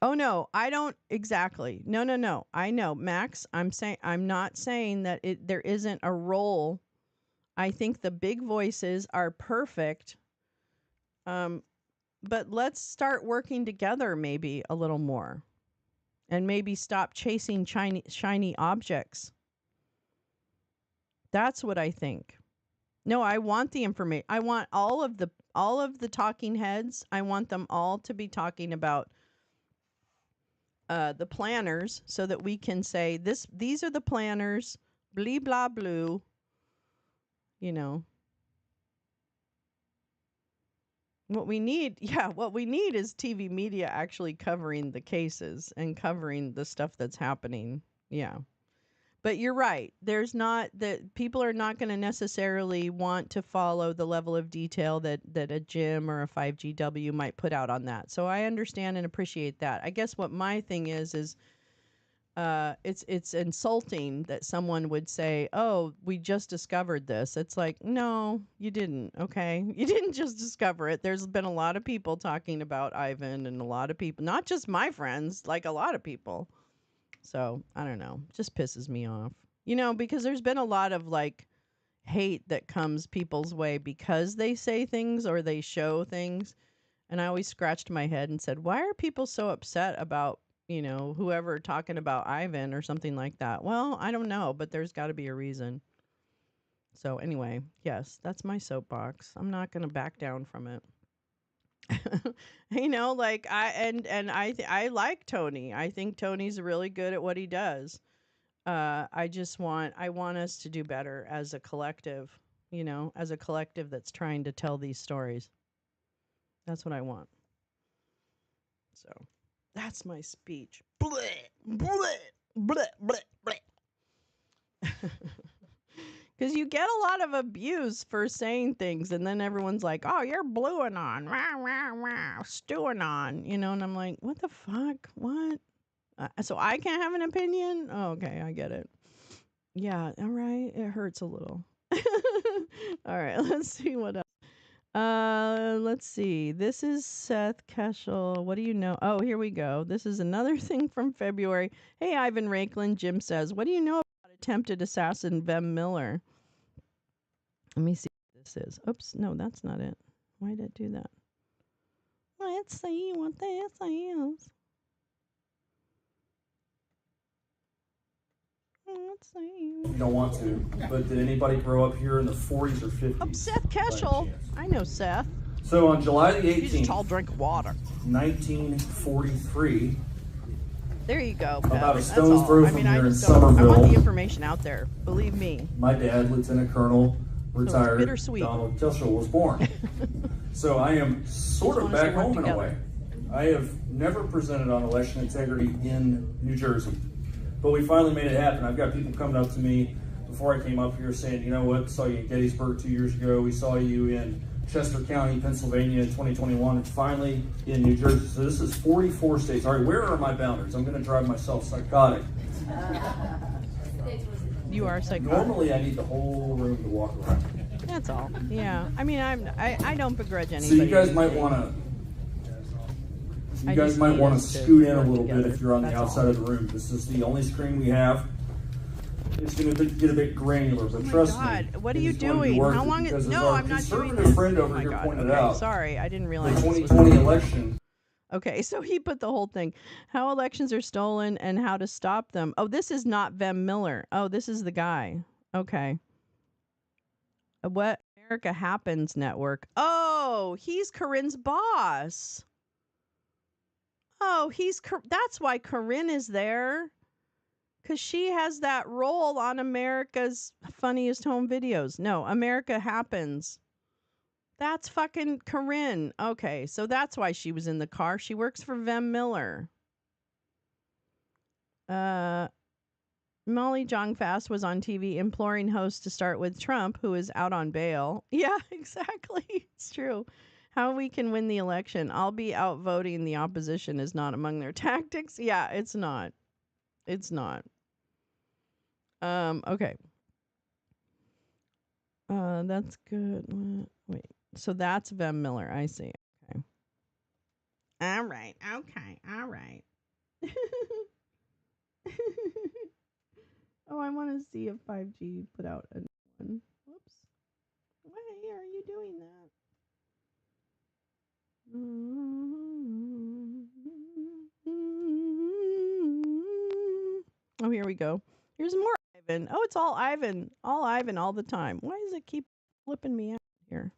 Oh no, I don't exactly. No. I know, Max. I'm not saying that there isn't a role. I think the big voices are perfect. But let's start working together maybe a little more, and maybe stop chasing shiny objects. That's what I think. No, I want the information. I want all of the talking heads. I want them all to be talking about the planners, so that we can say these are the planners, blee blah blue, you know. What we need is TV media actually covering the cases and covering the stuff that's happening. Yeah. But you're right. There's not that people are not going to necessarily want to follow the level of detail that a Jim or a 5GW might put out on that. So I understand and appreciate that. I guess what my thing is it's insulting that someone would say, "Oh, we just discovered this." It's like, no, you didn't. Okay, you didn't just discover it. There's been a lot of people talking about Ivan, and a lot of people, not just my friends, like a lot of people. So I don't know, just pisses me off, you know, because there's been a lot of like hate that comes people's way because they say things or they show things, and I always scratched my head and said, why are people so upset about, you know, whoever talking about Ivan or something like that? Well, I don't know, but there's got to be a reason. So anyway, yes, that's my soapbox. I'm not going to back down from it. You know, like I like Tony. I think Tony's really good at what he does. I want us to do better as a collective, you know, as a collective that's trying to tell these stories. That's what I want. So that's my speech. Blech, blech, blech, blech, blech. Because you get a lot of abuse for saying things, and then everyone's like, oh, you're blueing on, rah, rah, rah, stewing on, you know, and I'm like, what the fuck? What? So I can't have an opinion? Oh, okay, I get it. Yeah, all right, it hurts a little. All right, let's see what else. Let's see. This is Seth Keschel. What do you know? Oh, here we go. This is another thing from February. Hey, Ivan Raiklen, Jim says, what do you know about attempted assassin Vem Miller? Let me see what this is. Oops, no, that's not it. Why did it do that? Let's see what this is. Let's see. You don't want to, but did anybody grow up here in the 40s or 50s? Oh, Seth Keschel. I know Seth. So on July the 18th, He's a tall drink of water. 1943, There you go. About a That's stone's all. throw I from mean, I here in just don't. I want Somerville. the information out there. Believe me. My dad, Lieutenant Colonel, retired bittersweet. Donald Kessel, was born. So I am sort of back home in a way. I have never presented on election integrity in New Jersey, but we finally made it happen. I've got people coming up to me before I came up here saying, you know what, saw you in Gettysburg 2 years ago. We saw you in Chester County, Pennsylvania in 2021, and finally in New Jersey. So this is 44 states. All right, where are my boundaries? I'm going to drive myself psychotic. You are psychotic. Normally, I need the whole room to walk around. That's all. Yeah. I mean, I don't begrudge anybody. So you guys might want to. You guys might want to scoot in a little bit if you're on the outside of the room. This is the only screen we have. It's going to get a bit granular, but trust me. What are you doing? How long is... No, I'm not doing conservative friend over here pointed out. Sorry, I didn't realize The this was 2020 election. Okay, so he put the whole thing. How elections are stolen and how to stop them. Oh, this is not Vem Miller. Oh, this is the guy. Okay. What America Happens Network. Oh, he's Corinne's boss. Oh, that's why Corinne is there. Because she has that role on America's Funniest Home Videos. No, America Happens. That's fucking Corinne. Okay, so that's why she was in the car. She works for Vem Miller. Molly Jong-Fast was on TV imploring hosts to start with Trump, who is out on bail. Yeah, exactly. It's true. How we can win the election. I'll be out voting the opposition is not among their tactics. Yeah, it's not. It's not. Okay. That's good. Wait. So that's Vem Miller. I see. Okay. All right. Okay. All right. Oh, I want to see if 5G put out a new one. Whoops. Why are you doing that? Oh, here we go. Here's more Ivan. Oh, it's all Ivan. All Ivan all the time. Why does it keep flipping me out here?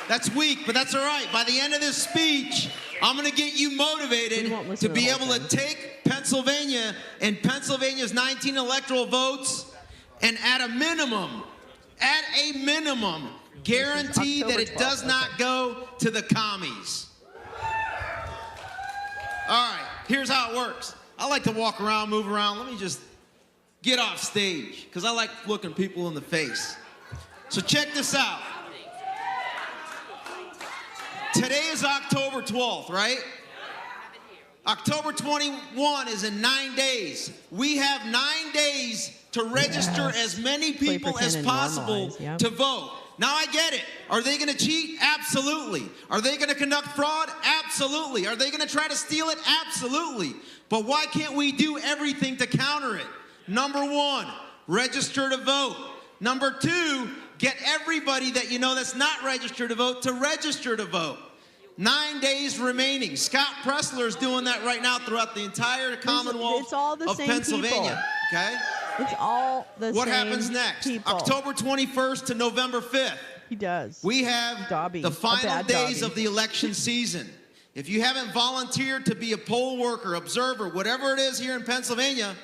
That's weak, but that's all right. By the end of this speech, I'm going to get you motivated to be able to take Pennsylvania and Pennsylvania's 19 electoral votes and at a minimum, guarantee that it does not go to the commies. All right, here's how it works. I like to walk around, move around. Let me just get off stage because I like looking people in the face. So check this out. Today is October 12th, right? October 21 is in 9 days. We have 9 days to register as many people as possible to vote. Now I get it. Are they going to cheat? Absolutely. Are they going to conduct fraud? Absolutely. Are they going to try to steal it? Absolutely. But why can't we do everything to counter it? Number one, register to vote. Number two, get everybody that you know that's not registered to vote to register to vote. 9 days remaining. Scott Pressler is doing that right now throughout the entire Commonwealth of Pennsylvania. Okay? It's all the same. What happens next? People. October 21st to November 5th. He does. We have the final days of the election season. If you haven't volunteered to be a poll worker, observer, whatever it is here in Pennsylvania,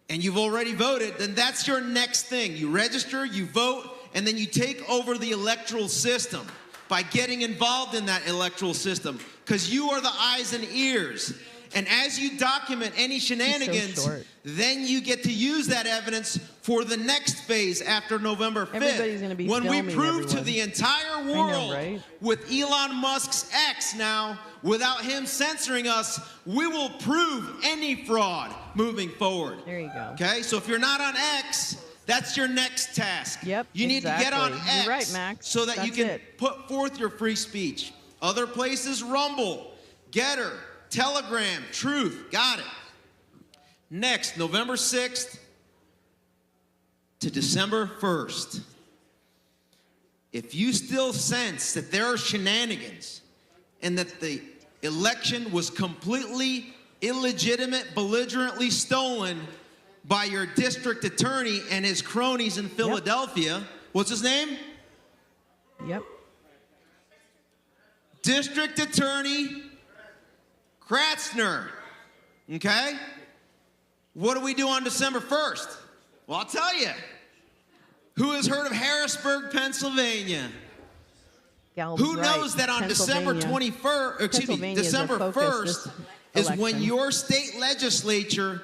and you've already voted, then that's your next thing. You register, you vote, and then you take over the electoral system by getting involved in that electoral system, because you are the eyes and ears. And as you document any shenanigans, then you get to use that evidence for the next phase after November 5th. Everybody's gonna be when we prove everyone. to the entire world with Elon Musk's X now, without him censoring us, we will prove any fraud moving forward. There you go. Okay, so if you're not on X, that's your next task. Yep, you need to get on X. You're right, Max. So that you can it. put forth your free speech. Other places, Rumble, Getter, Telegram, Truth. Got it. Next, November 6th to December 1st. If you still sense that there are shenanigans and that the election was completely illegitimate, belligerently stolen by your district attorney and his cronies in Philadelphia. What's his name? Yep. District Attorney Kratzner. Okay? What do we do on December 1st? Well, I'll tell you. Who has heard of Harrisburg, Pennsylvania? Who knows that on December 21st, excuse me, December 1st is when your state legislature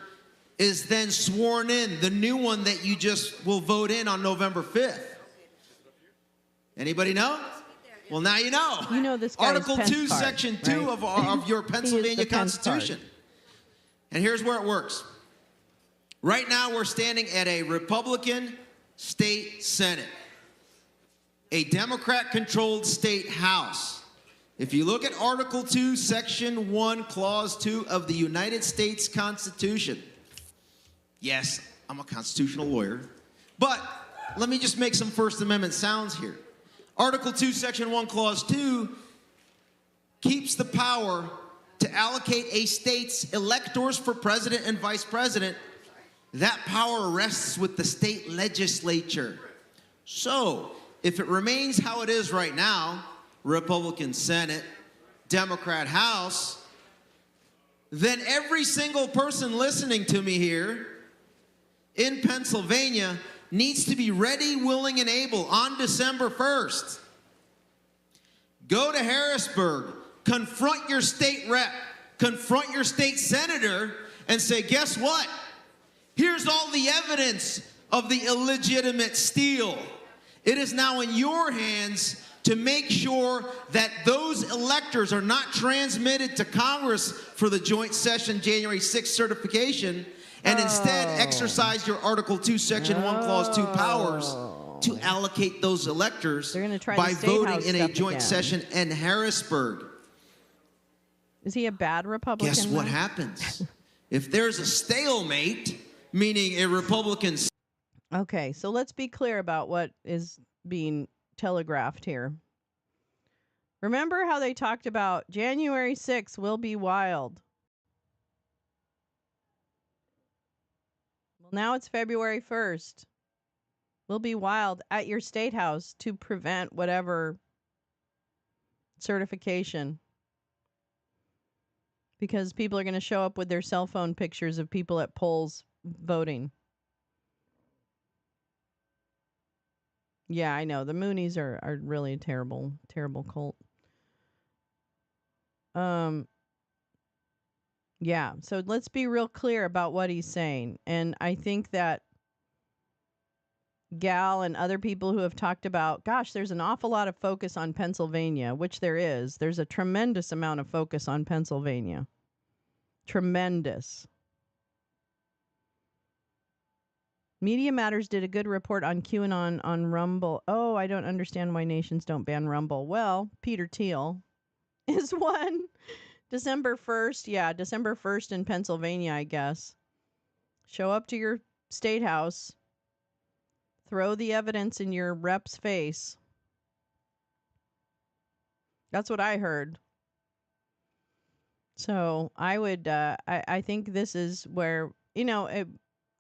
is then sworn in, the new one that you just will vote in on November 5th. Anybody know? Well, now you know. You know this guy's Article 2, card, Section 2 right? of your Pennsylvania Constitution. And here's where it works. Right now, we're standing at a Republican state Senate, a Democrat-controlled state House. If you look at Article 2, Section 1, Clause 2 of the United States Constitution, yes, I'm a constitutional lawyer, but let me just make some First Amendment sounds here. Article 2, Section 1, Clause 2 keeps the power to allocate a state's electors for president and vice president. That power rests with the state legislature. So, if it remains how it is right now, Republican Senate, Democrat House, then every single person listening to me here in Pennsylvania needs to be ready, willing, and able on December 1st. Go to Harrisburg, confront your state rep, confront your state senator, and say, guess what? Here's all the evidence of the illegitimate steal. It is now in your hands to make sure that those electors are not transmitted to Congress for the joint session January 6th certification, and instead exercise your Article 2, Section 1, Clause 2 powers to allocate those electors by voting in a joint session in Harrisburg. Is he a bad Republican? Guess what happens? If there's a stalemate, meaning a Republican... Okay, so let's be clear about what is being telegraphed here. Remember how they talked about January 6th will be wild? Well, now it's February 1st. Will be wild at your state house to prevent whatever certification. Because people are going to show up with their cell phone pictures of people at polls voting. Yeah, I know. The Moonies are really a terrible, terrible cult. Yeah, so let's be real clear about what he's saying. And I think that Gal and other people who have talked about, gosh, there's an awful lot of focus on Pennsylvania, which there is. There's a tremendous amount of focus on Pennsylvania. Tremendous. Media Matters did a good report on QAnon on Rumble. Oh, I don't understand why nations don't ban Rumble. Well, Peter Thiel is one. December 1st. Yeah, December 1st in Pennsylvania, I guess. Show up to your state house. Throw the evidence in your rep's face. That's what I heard. So I would, I think this is where,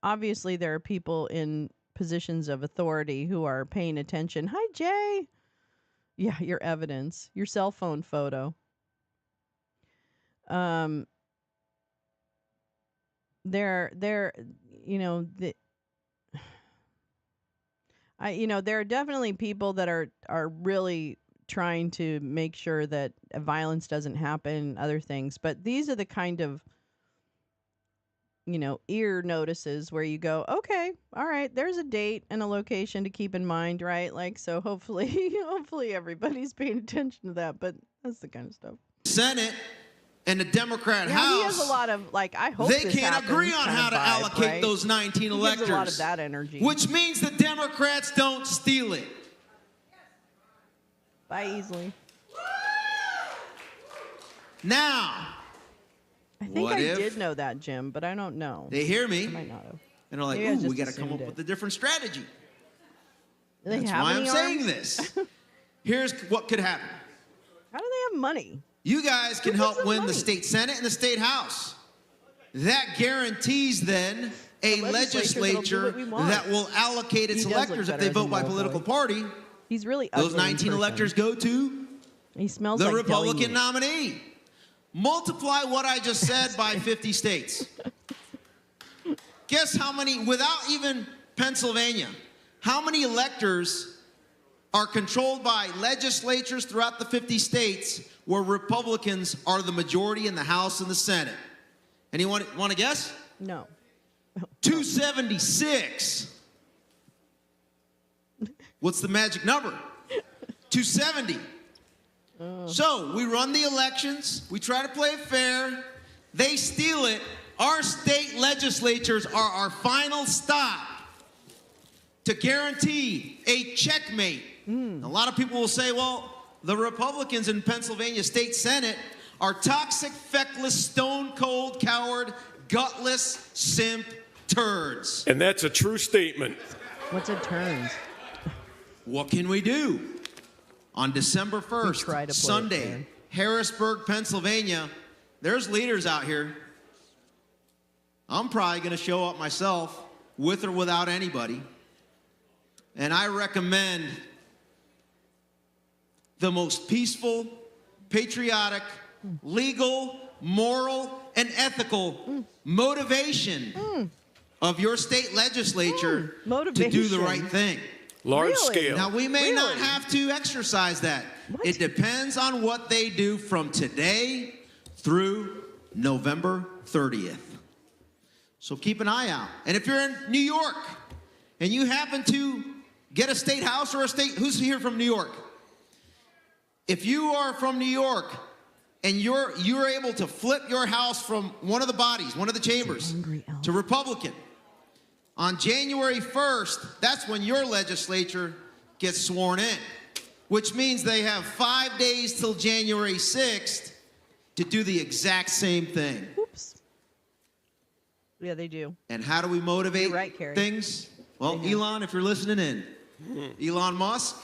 obviously there are people in positions of authority who are paying attention. Hi, Jay. Yeah, your evidence, your cell phone photo. There are definitely people that are really trying to make sure that violence doesn't happen, other things. But these are the kind of, ear notices where you go, okay, all right, there's a date and a location to keep in mind, right? Like, so hopefully everybody's paying attention to that. But that's the kind of stuff. Senate and the Democrat House. He has a lot of, I hope they can't agree on how to allocate those 19 electors. He has a lot of that energy. Which means the Democrats don't steal it. By easily. Now, I think I did know that, Jim, but I don't know. They hear me. I might not have. And they're like, ooh, we got to come up with a different strategy. That's why I'm saying this. Here's what could happen. How do they have money? You guys can help win the state Senate and the state House. That guarantees then a legislature that will allocate its electors if they vote by political party. He's really those 19 electors go to He smells the like Republican nominee. Multiply what I just said by 50 states. Guess how many, without even Pennsylvania, how many electors are controlled by legislatures throughout the 50 states where Republicans are the majority in the House and the Senate? Anyone want to guess? No. 276. What's the magic number? 270. So we run the elections. We try to play it fair. They steal it. Our state legislatures are our final stop to guarantee a checkmate. A lot of people will say, well, the Republicans in Pennsylvania State Senate are toxic, feckless, stone-cold, coward, gutless, simp turds. And that's a true statement. What's a turns? What can we do? On December 1st, Sunday, Harrisburg, Pennsylvania, there's leaders out here. I'm probably going to show up myself, with or without anybody. And I recommend the most peaceful, patriotic, legal, moral, and ethical motivation of your state legislature to do the right thing. Large scale. Now, we may not have to exercise that. It depends on what they do from today through November 30th. So keep an eye out. And if you're in New York and you happen to get a state house or a state, who's here from New York? If you are from New York and you're able to flip your house from one of the bodies, one of the chambers, to Republican, on January 1st, that's when your legislature gets sworn in, which means they have 5 days till January 6th to do the exact same thing. Oops. Yeah, they do. And how do we motivate things? Well, Yeah. Elon, if you're listening in, Elon Musk,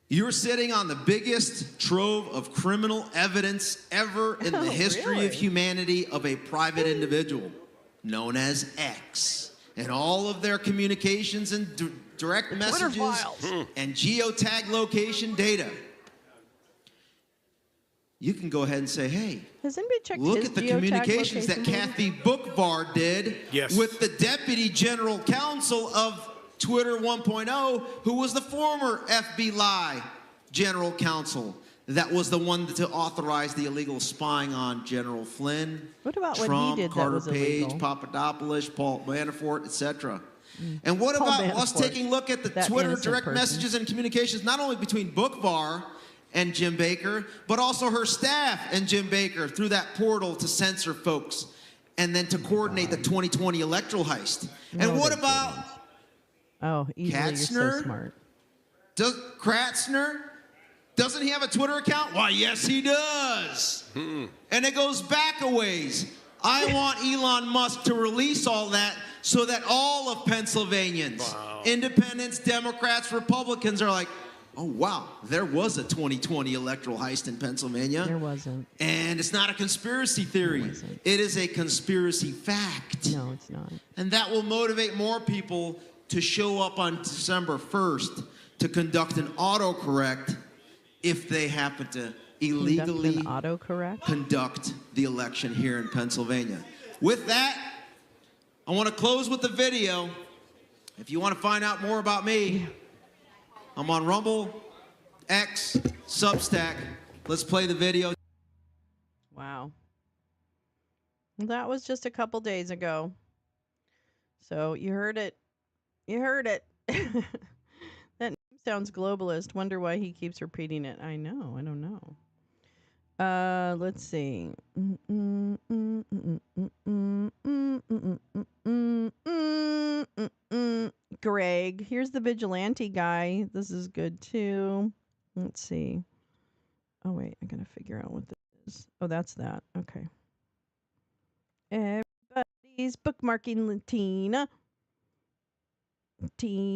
you're sitting on the biggest trove of criminal evidence ever in the history of humanity of a private individual known as X. And all of their communications and direct messages and geotag location data. You can go ahead and say, hey, has anybody checked look his at the geotag communications that location Kathy Bookvar did with the deputy general counsel of Twitter 1.0, who was the former FBI general counsel. That was the one to authorize the illegal spying on General Flynn, What about Trump, what he did Carter that was Page, illegal? Papadopoulos, Paul Manafort, etc. And what Paul about us Manafort, taking a look at the that Twitter innocent direct person. messages and communications, not only between Bookvar and Jim Baker, but also her staff and Jim Baker through that portal to censor folks and then to coordinate the 2020 electoral heist. And what about easily, you're so Katzner? smart. Kratzner? Doesn't he have a Twitter account? Why, yes, he does. And it goes back a ways. I want Elon Musk to release all that so that all of Pennsylvanians, independents, Democrats, Republicans are like, oh, wow, there was a 2020 electoral heist in Pennsylvania. There wasn't. And it's not a conspiracy theory. It is a conspiracy fact. No, it's not. And that will motivate more people to show up on December 1st to conduct an autocorrect if they happen to illegally conduct the election here in Pennsylvania. With that, I want to close with the video. If you want to find out more about me, I'm on Rumble, X, Substack. Let's play the video. Wow. That was just a couple days ago. So you heard it. You heard it. That name sounds globalist. Wonder why he keeps repeating it. I know. I don't know. Let's see. Greg. Here's the vigilante guy. This is good too. Let's see. Oh, wait. I gotta figure out what this is. Oh, that's that. Okay. Everybody's bookmarking Tina. Tina.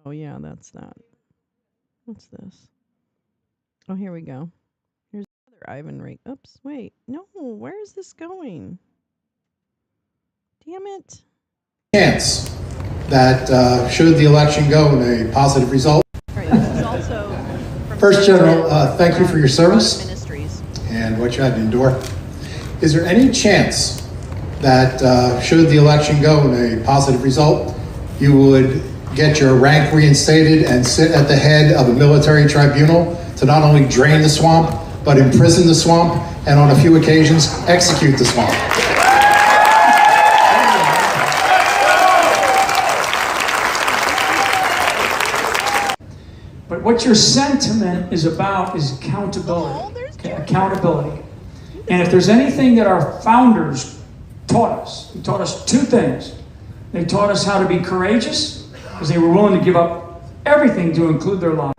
Oh, yeah, that's that. What's this? Oh, here we go. Here's another Ivan Rake. Oops, wait. No, where is this going? Damn it. Chance that should the election go in a positive result. Right, this is also First, General, thank you for your service and what you had to endure. Is there any chance that should the election go in a positive result, you would get your rank reinstated and sit at the head of a military tribunal to not only drain the swamp, but imprison the swamp, and on a few occasions, execute the swamp? But what your sentiment is about is accountability. Okay, accountability. And if there's anything that our founders taught us, they taught us two things. They taught us how to be courageous, because they were willing to give up everything to include their lives.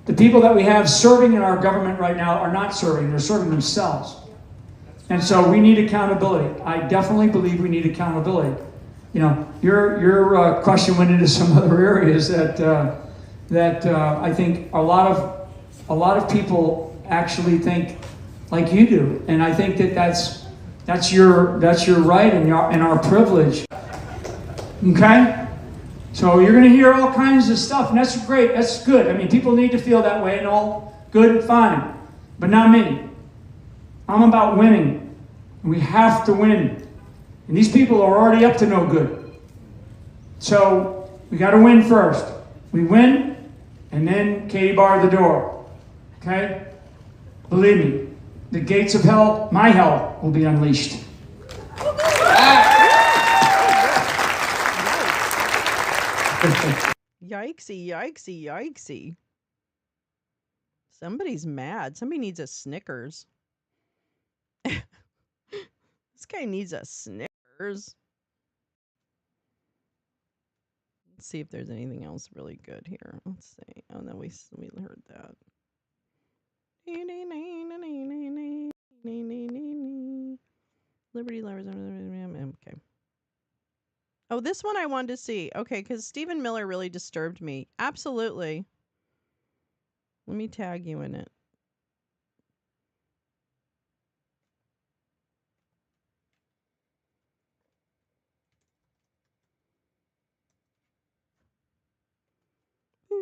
The people that we have serving in our government right now are not serving, they're serving themselves. And so we need accountability. I definitely believe we need accountability. You know, your question went into some other areas that I think a lot of people actually think like you do, and I think that's your right and our privilege. Okay, so you're going to hear all kinds of stuff, and that's great. That's good. I mean, people need to feel that way, and all good and fine, but not me. I'm about winning. We have to win, and these people are already up to no good. So we got to win first. We win. And then Katie barred the door. Okay? Believe me, the gates of hell, my hell, will be unleashed. Yikesy, yikesy, yikesy. Somebody's mad. Somebody needs a Snickers. This guy needs a Snickers. Let's see if there's anything else really good here. Let's see. Oh no, we heard that. Liberty lovers. Okay. Oh, this one I wanted to see. Okay, because Stephen Miller really disturbed me. Absolutely. Let me tag you in it.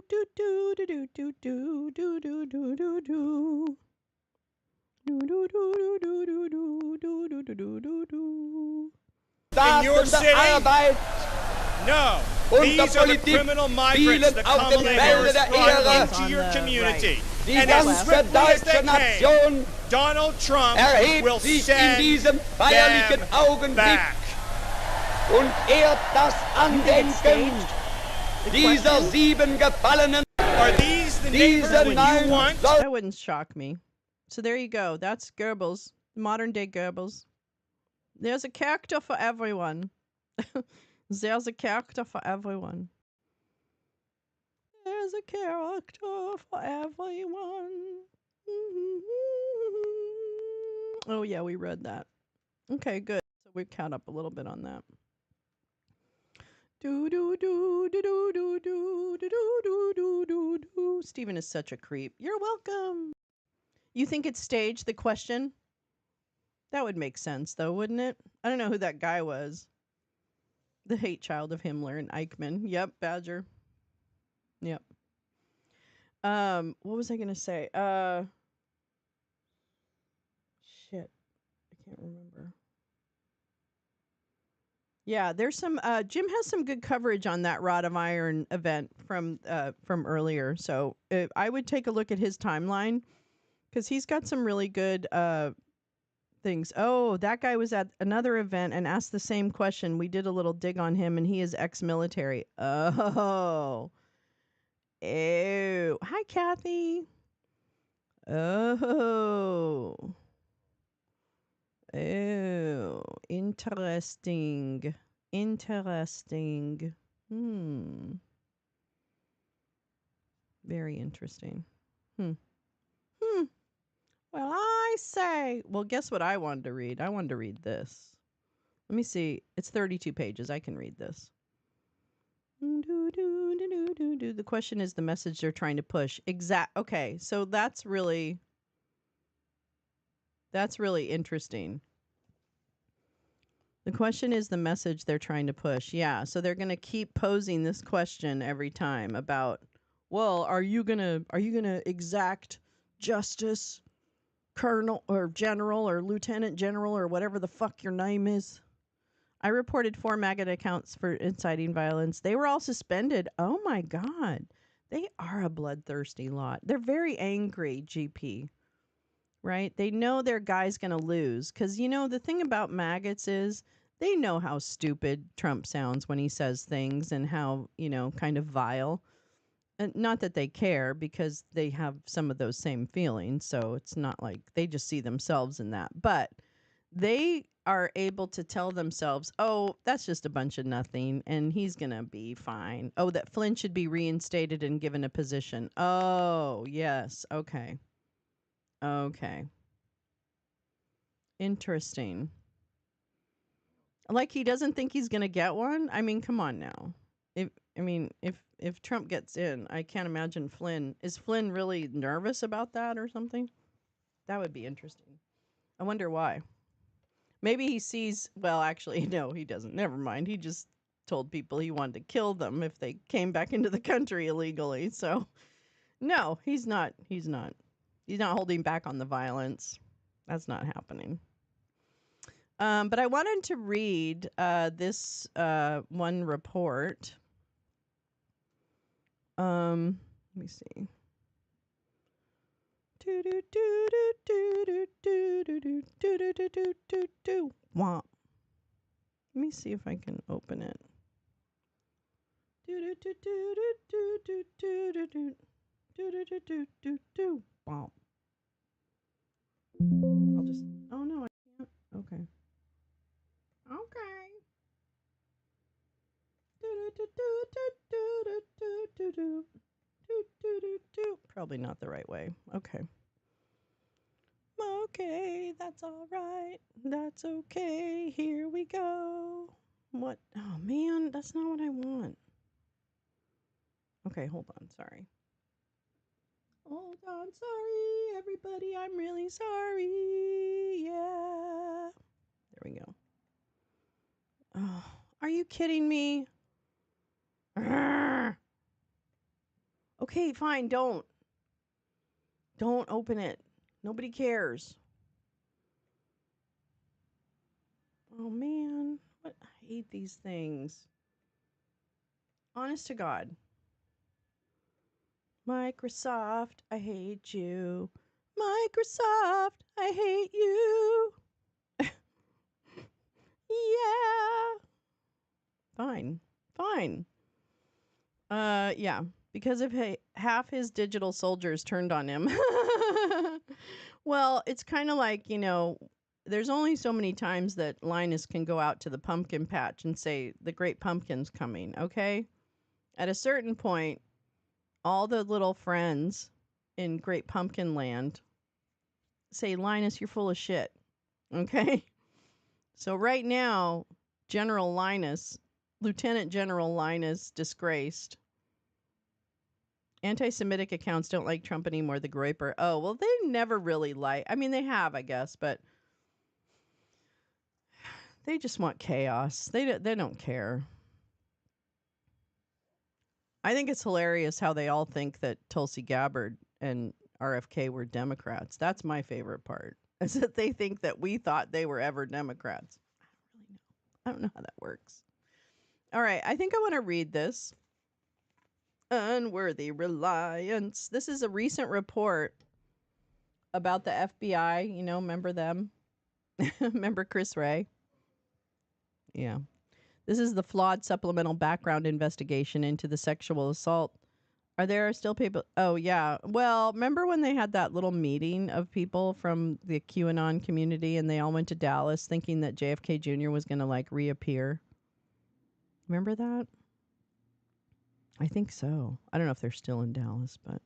Do do do do do do do do do do do. In your city? No. These are the criminal migrants that Kamala brought into your community. And as swiftly as they came, Donald Trump will send them back. Und das Andenken dieser 7 Gefallenen. Are these the neighborhoods you want? That wouldn't shock me. So there you go. That's Goebbels, modern day Goebbels. There's a character for everyone. There's a character for everyone. There's a character for everyone. Oh yeah, we read that. Okay, good. So we caught up a little bit on that. Do do do do do do do do do do do do. Stephen is such a creep. You're welcome. You think it's staged, the question? That would make sense, though, wouldn't it? I don't know who that guy was. The hate child of Himmler and Eichmann. Yep, Badger. Yep. What was I gonna say? Shit. I can't remember. Yeah, there's some Jim has some good coverage on that Rod of Iron event from earlier. So I would take a look at his timeline, because he's got some really good things. Oh, that guy was at another event and asked the same question. We did a little dig on him, and he is ex-military. Oh. Ew. Hi, Kathy. Oh. Oh. Interesting. Interesting. Very interesting. Well, I say. Well, guess what I wanted to read? I wanted to read this. Let me see. It's 32 pages. I can read this. The question is the message they're trying to push. Okay, so that's really interesting. The question is the message they're trying to push. Yeah, so they're going to keep posing this question every time about, well, are you going to exact justice, colonel or general or lieutenant general or whatever the fuck your name is? I reported 4 MAGA accounts for inciting violence. They were all suspended. Oh my God. They are a bloodthirsty lot. They're very angry, GP. Right? They know their guy's going to lose. Because, the thing about maggots is they know how stupid Trump sounds when he says things and how, kind of vile. And not that they care because they have some of those same feelings. So it's not like they just see themselves in that. But they are able to tell themselves, oh, that's just a bunch of nothing and he's going to be fine. Oh, that Flynn should be reinstated and given a position. Oh, yes. Okay. Interesting. Like he doesn't think he's going to get one? I mean, come on now. If Trump gets in, I can't imagine Flynn. Is Flynn really nervous about that or something? That would be interesting. I wonder why. Maybe he sees, well, actually, no, he doesn't. Never mind. He just told people he wanted to kill them if they came back into the country illegally. So, no, he's not. He's not holding back on the violence. That's not happening. But I wanted to read this one report. Let me see. Womp. Let me see if I can open it. Womp. I'll just. Oh no, I can't. Okay. Probably not the right way. Okay. Okay, that's all right. That's okay. Here we go. What? Oh, man, that's not what I want. Okay, hold on. Sorry. Hold on. Sorry, everybody. I'm really sorry. Yeah. There we go. Oh, are you kidding me? Arrgh. Okay, fine. Don't open it. Nobody cares. Oh, man. What? I hate these things. Honest to God. Microsoft, I hate you. Microsoft, I hate you. Yeah. Fine. Yeah. Because if half his digital soldiers turned on him. Well, it's kind of like, there's only so many times that Linus can go out to the pumpkin patch and say, the great pumpkin's coming, okay? At a certain point, all the little friends in Great Pumpkin Land say, Linus, you're full of shit, okay? So right now, Lieutenant General Linus, disgraced. Anti-Semitic accounts don't like Trump anymore, the Groiper. Oh, well, they never really they have, I guess, but they just want chaos. They don't care. I think it's hilarious how they all think that Tulsi Gabbard and RFK were Democrats. That's my favorite part, is that they think that we thought they were ever Democrats. I don't know how that works. All right, I think I want to read this. Unworthy reliance. This is a recent report about the FBI. Remember them? Remember Chris Wray? Yeah. This is the flawed supplemental background investigation into the sexual assault. Are there still people? Oh, yeah. Well, remember when they had that little meeting of people from the QAnon community and they all went to Dallas thinking that JFK Jr. was going to reappear? Remember that? I think so. I don't know if they're still in Dallas, but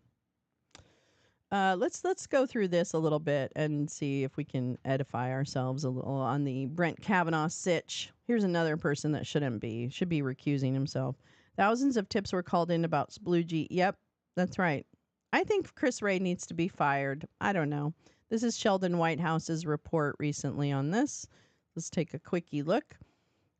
let's go through this a little bit and see if we can edify ourselves a little on the Brett Kavanaugh sitch. Here's another person that should be recusing himself. Thousands of tips were called in about Blue G. Yep, that's right. I think Chris Wray needs to be fired. I don't know. This is Sheldon Whitehouse's report recently on this. Let's take a quickie look.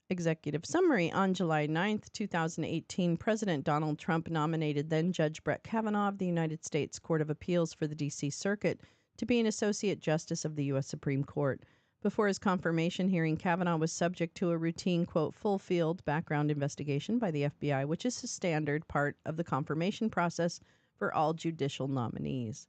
Executive summary. On July 9th, 2018, President Donald Trump nominated then Judge Brett Kavanaugh of the United States Court of Appeals for the D.C. Circuit to be an Associate Justice of the U.S. Supreme Court. Before his confirmation hearing, Kavanaugh was subject to a routine, quote, full-field background investigation by the FBI, which is a standard part of the confirmation process for all judicial nominees.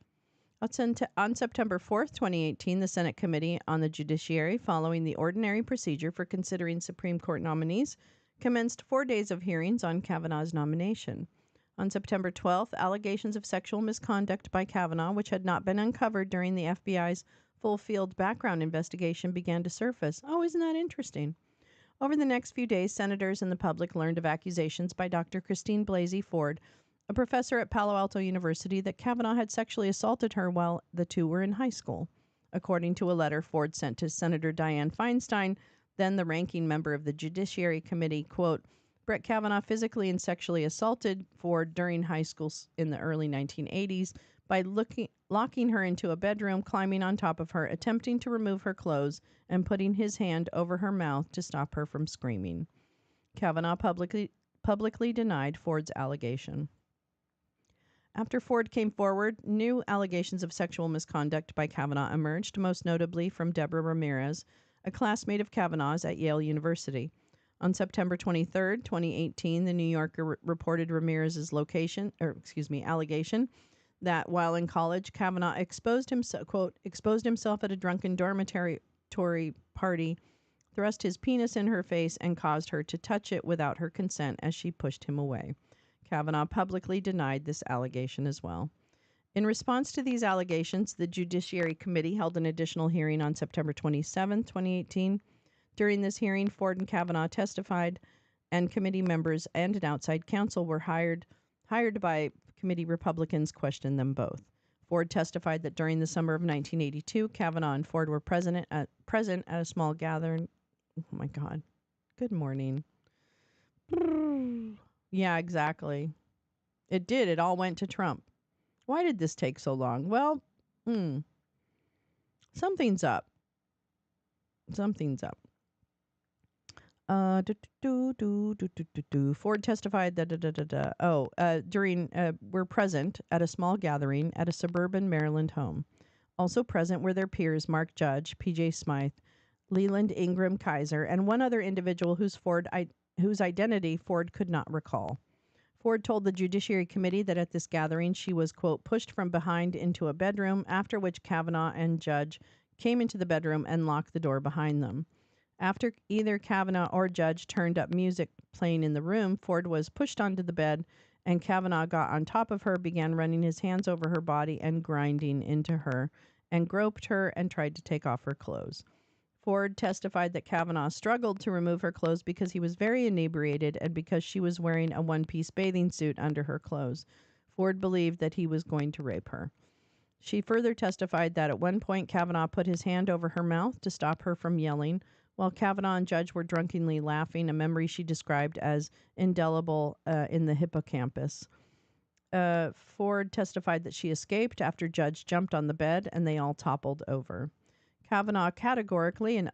On September 4th, 2018, the Senate Committee on the Judiciary, following the ordinary procedure for considering Supreme Court nominees, commenced 4 days of hearings on Kavanaugh's nomination. On September 12th, allegations of sexual misconduct by Kavanaugh, which had not been uncovered during the FBI's full-field background investigation, began to surface. Oh, isn't that interesting? Over the next few days, senators and the public learned of accusations by Dr. Christine Blasey Ford, a professor at Palo Alto University, that Kavanaugh had sexually assaulted her while the two were in high school. According to a letter Ford sent to Senator Dianne Feinstein, then the ranking member of the Judiciary Committee, quote, Brett Kavanaugh physically and sexually assaulted Ford during high school in the early 1980s by locking her into a bedroom, climbing on top of her, attempting to remove her clothes, and putting his hand over her mouth to stop her from screaming. Kavanaugh publicly denied Ford's allegation. After Ford came forward, new allegations of sexual misconduct by Kavanaugh emerged, most notably from Deborah Ramirez, a classmate of Kavanaugh's at Yale University. On September 23, 2018, the New Yorker reported Ramirez's allegation that while in college, Kavanaugh exposed himself at a drunken dormitory party, thrust his penis in her face, and caused her to touch it without her consent as she pushed him away. Kavanaugh publicly denied this allegation as well. In response to these allegations, the Judiciary Committee held an additional hearing on September 27, 2018. During this hearing, Ford and Kavanaugh testified, and committee members and an outside counsel were hired by committee Republicans questioned them both. Ford testified that during the summer of 1982, Kavanaugh and Ford were present at a small gathering. Oh my God. Good morning. Yeah, exactly. It did. It all went to Trump. Why did this take so long? Well, something's up. Something's up. Ford testified that were present at a small gathering at a suburban Maryland home. Also present were their peers Mark Judge, P.J. Smythe, Leland Ingram Kaiser, and one other individual whose identity Ford could not recall. Ford told the Judiciary Committee that at this gathering she was, quote, pushed from behind into a bedroom, after which Kavanaugh and Judge came into the bedroom and locked the door behind them. After either Kavanaugh or Judge turned up music playing in the room, Ford was pushed onto the bed, and Kavanaugh got on top of her, began running his hands over her body and grinding into her, and groped her and tried to take off her clothes. Ford testified that Kavanaugh struggled to remove her clothes because he was very inebriated and because she was wearing a one-piece bathing suit under her clothes. Ford believed that he was going to rape her. She further testified that at one point Kavanaugh put his hand over her mouth to stop her from yelling, while Kavanaugh and Judge were drunkenly laughing, a memory she described as indelible in the hippocampus. Ford testified that she escaped after Judge jumped on the bed and they all toppled over. Kavanaugh categorically and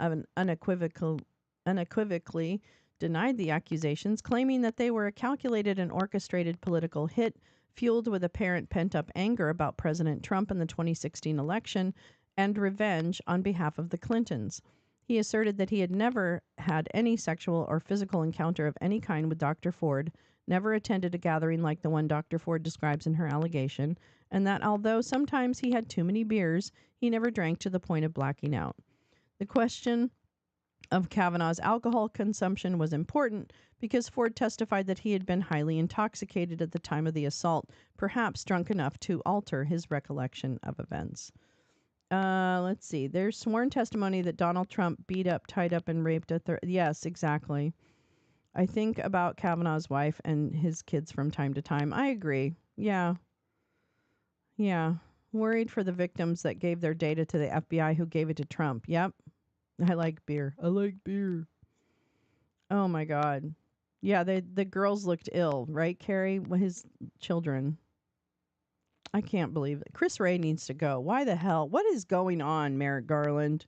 unequivocally denied the accusations, claiming that they were a calculated and orchestrated political hit fueled with apparent pent-up anger about President Trump in the 2016 election and revenge on behalf of the Clintons. He asserted that he had never had any sexual or physical encounter of any kind with Dr. Ford, never attended a gathering like the one Dr. Ford describes in her allegation, and that although sometimes he had too many beers, he never drank to the point of blacking out. The question of Kavanaugh's alcohol consumption was important because Ford testified that he had been highly intoxicated at the time of the assault, perhaps drunk enough to alter his recollection of events. Let's see. There's sworn testimony that Donald Trump beat up, tied up, and raped a Yes, exactly. I think about Kavanaugh's wife and his kids from time to time. I agree. Yeah. Worried for the victims that gave their data to the FBI who gave it to Trump. Yep. I like beer. Oh, my God. Yeah, the girls looked ill, right, Carrie? His children. I can't believe it. Chris Wray needs to go. Why the hell? What is going on, Merrick Garland?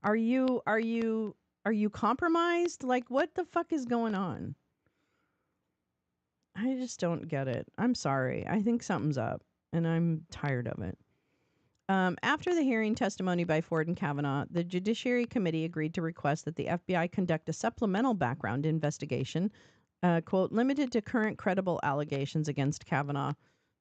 Are you Are you compromised? Like, what the fuck is going on? I just don't get it. I'm sorry. I think something's up, and I'm tired of it. After the hearing testimony by Ford and Kavanaugh, the Judiciary Committee agreed to request that the FBI conduct a supplemental background investigation, quote, limited to current credible allegations against Kavanaugh,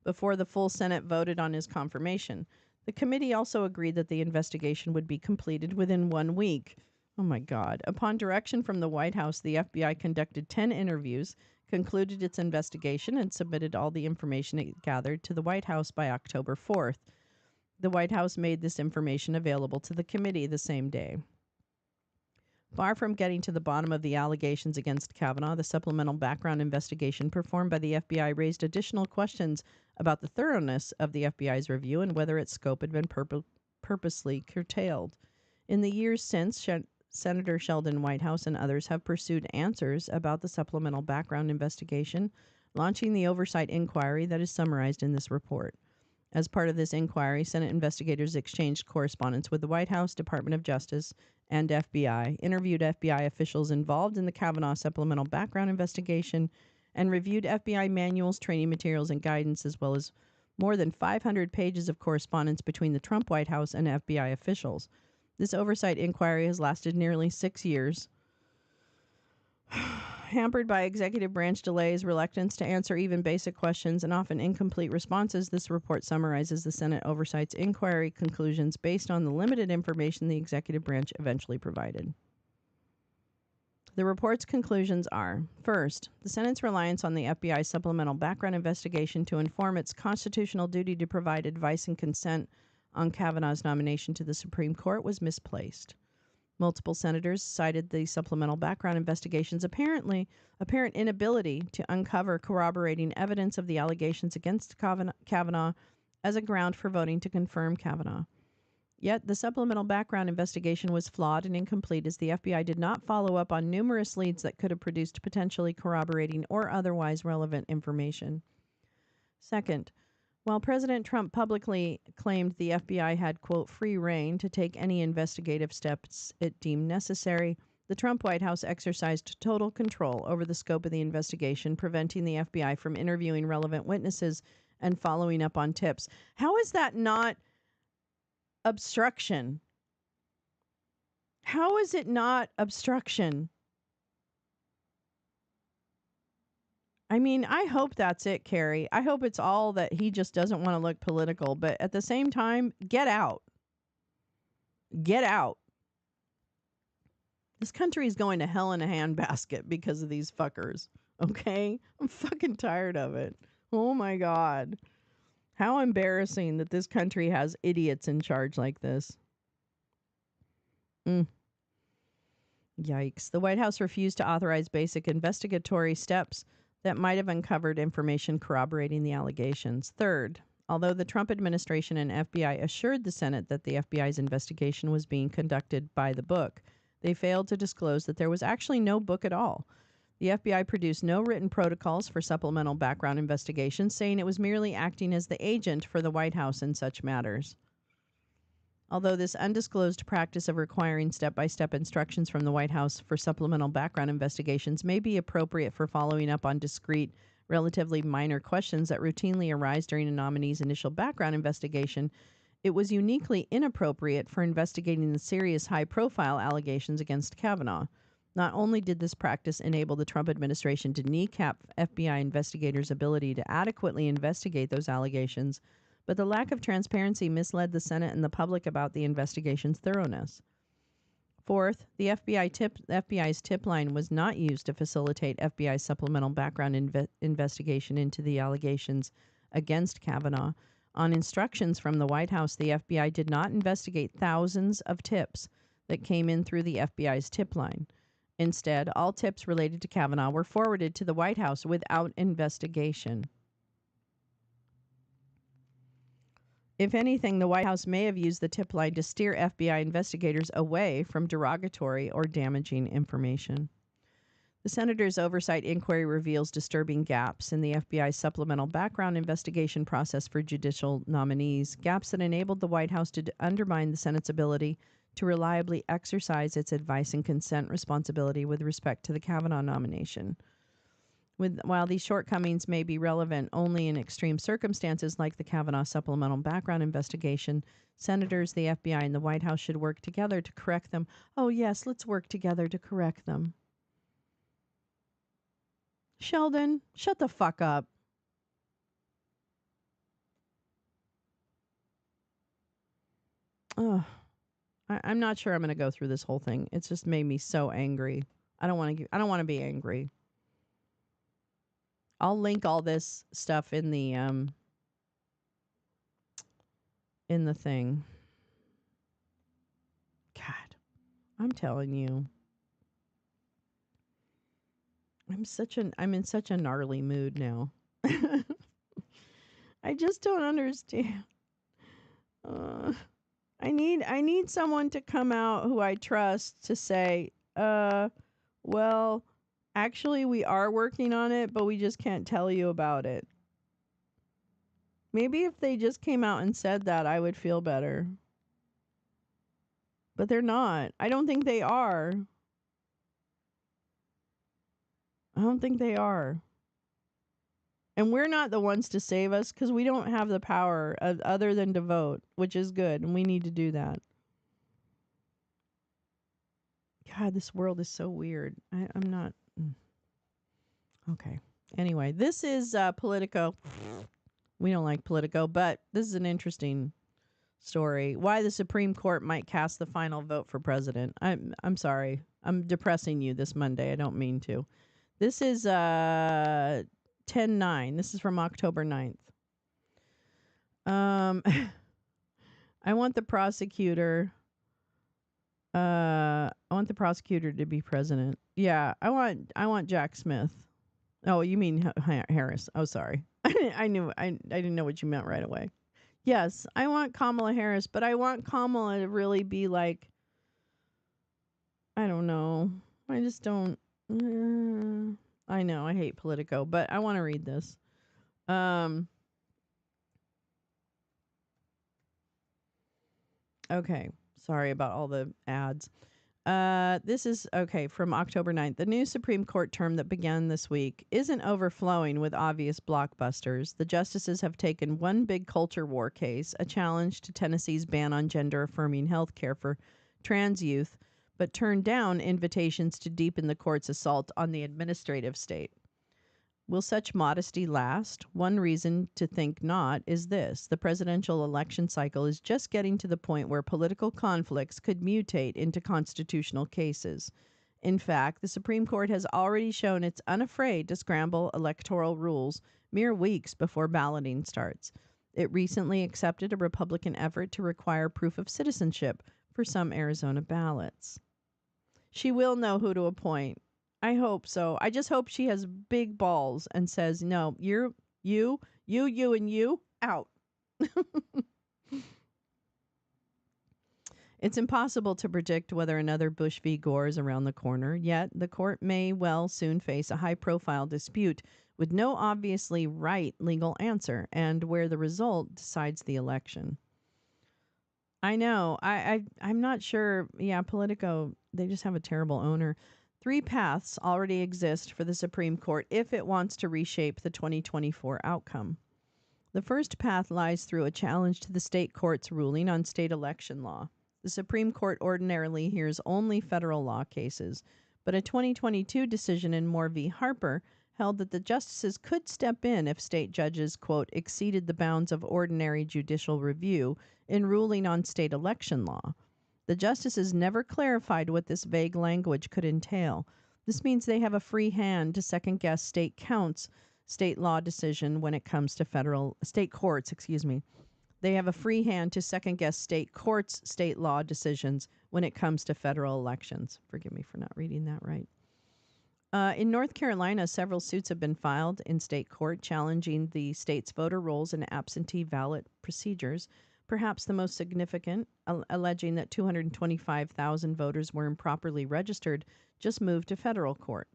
before the full Senate voted on his confirmation. The committee also agreed that the investigation would be completed within 1 week. Oh my God. Upon direction from the White House, the FBI conducted 10 interviews, concluded its investigation, and submitted all the information it gathered to the White House by October 4th. The White House made this information available to the committee the same day. Far from getting to the bottom of the allegations against Kavanaugh, the supplemental background investigation performed by the FBI raised additional questions about the thoroughness of the FBI's review and whether its scope had been purposely curtailed. In the years since, Senator Sheldon Whitehouse and others have pursued answers about the supplemental background investigation, launching the oversight inquiry that is summarized in this report. As part of this inquiry, Senate investigators exchanged correspondence with the White House, Department of Justice, and FBI, interviewed FBI officials involved in the Kavanaugh supplemental background investigation, and reviewed FBI manuals, training materials, and guidance, as well as more than 500 pages of correspondence between the Trump White House and FBI officials. This oversight inquiry has lasted nearly 6 years. Hampered by executive branch delays, reluctance to answer even basic questions, and often incomplete responses, this report summarizes the Senate Oversight's inquiry conclusions based on the limited information the executive branch eventually provided. The report's conclusions are, first, the Senate's reliance on the FBI supplemental background investigation to inform its constitutional duty to provide advice and consent on Kavanaugh's nomination to the Supreme Court was misplaced. Multiple senators cited the supplemental background investigation's apparent inability to uncover corroborating evidence of the allegations against Kavanaugh as a ground for voting to confirm Kavanaugh. Yet, the supplemental background investigation was flawed and incomplete as the FBI did not follow up on numerous leads that could have produced potentially corroborating or otherwise relevant information. Second, while President Trump publicly claimed the FBI had, quote, free rein to take any investigative steps it deemed necessary, the Trump White House exercised total control over the scope of the investigation, preventing the FBI from interviewing relevant witnesses and following up on tips. How is that not obstruction? How is it not obstruction? I mean, I hope that's it, Carrie. I hope it's all that he just doesn't want to look political. But at the same time, get out. Get out. This country is going to hell in a handbasket because of these fuckers. Okay? I'm fucking tired of it. Oh my God. How embarrassing that this country has idiots in charge like this. Yikes. The White House refused to authorize basic investigatory steps that might have uncovered information corroborating the allegations. Third, although the Trump administration and FBI assured the Senate that the FBI's investigation was being conducted by the book, they failed to disclose that there was actually no book at all. The FBI produced no written protocols for supplemental background investigations, saying it was merely acting as the agent for the White House in such matters. Although this undisclosed practice of requiring step-by-step instructions from the White House for supplemental background investigations may be appropriate for following up on discrete, relatively minor questions that routinely arise during a nominee's initial background investigation, it was uniquely inappropriate for investigating the serious high-profile allegations against Kavanaugh. Not only did this practice enable the Trump administration to kneecap FBI investigators' ability to adequately investigate those allegations, but the lack of transparency misled the Senate and the public about the investigation's thoroughness. Fourth, the FBI's tip line was not used to facilitate FBI's supplemental background investigation into the allegations against Kavanaugh. On instructions from the White House, the FBI did not investigate thousands of tips that came in through the FBI's tip line. Instead, all tips related to Kavanaugh were forwarded to the White House without investigation. If anything, the White House may have used the tip line to steer FBI investigators away from derogatory or damaging information. The Senator's oversight inquiry reveals disturbing gaps in the FBI's supplemental background investigation process for judicial nominees, gaps that enabled the White House to undermine the Senate's ability to reliably exercise its advice and consent responsibility with respect to the Kavanaugh nomination. While these shortcomings may be relevant only in extreme circumstances like the Kavanaugh supplemental background investigation, senators, the FBI, and the White House should work together to correct them. Oh, yes, let's work together to correct them. Sheldon, shut the fuck up. Ugh. I'm not sure I'm going to go through this whole thing. It's just made me so angry. I don't want to be angry. I'll link all this stuff in the thing. God, I'm telling you. I'm in such a gnarly mood now. I just don't understand. I need someone to come out who I trust to say, well, actually we are working on it, but we just can't tell you about it. Maybe if they just came out and said that, I would feel better. But they're not. I don't think they are. I don't think they are. And we're not the ones to save us because we don't have the power other than to vote, which is good, and we need to do that. God, this world is so weird. I'm not... Okay. Anyway, this is Politico. We don't like Politico, but this is an interesting story. Why the Supreme Court might cast the final vote for president. I'm sorry. I'm depressing you this Monday. I don't mean to. This is 10-9. This is from October 9th. I want the prosecutor... I want the prosecutor to be president. Yeah, I want Jack Smith. Oh, you mean Harris? Oh, sorry. I didn't know what you meant right away. Yes, I want Kamala Harris, but I want Kamala to really be like, I don't know. I just don't. I know I hate Politico, but I want to read this. Okay. Sorry about all the ads. This is, from October 9th. The new Supreme Court term that began this week isn't overflowing with obvious blockbusters. The justices have taken one big culture war case, a challenge to Tennessee's ban on gender-affirming health care for trans youth, but turned down invitations to deepen the court's assault on the administrative state. Will such modesty last? One reason to think not is this. The presidential election cycle is just getting to the point where political conflicts could mutate into constitutional cases. In fact, the Supreme Court has already shown it's unafraid to scramble electoral rules mere weeks before balloting starts. It recently accepted a Republican effort to require proof of citizenship for some Arizona ballots. She will know who to appoint. I hope so. I just hope she has big balls and says, no, you, and you, out. It's impossible to predict whether another Bush v. Gore is around the corner, yet the court may well soon face a high-profile dispute with no obviously right legal answer and where the result decides the election. I know. I'm not sure. Yeah, Politico, they just have a terrible owner. 3 paths already exist for the Supreme Court if it wants to reshape the 2024 outcome. The first path lies through a challenge to the state court's ruling on state election law. The Supreme Court ordinarily hears only federal law cases, but a 2022 decision in Moore v. Harper held that the justices could step in if state judges, quote, exceeded the bounds of ordinary judicial review in ruling on state election law. The justices never clarified what this vague language could entail. This means they have a free hand to second-guess state law decision when it comes to state courts. They have a free hand to second-guess state courts' state law decisions when it comes to federal elections. Forgive me for not reading that right. In North Carolina, several suits have been filed in state court challenging the state's voter rolls and absentee ballot procedures. Perhaps the most significant, alleging that 225,000 voters were improperly registered, just moved to federal court.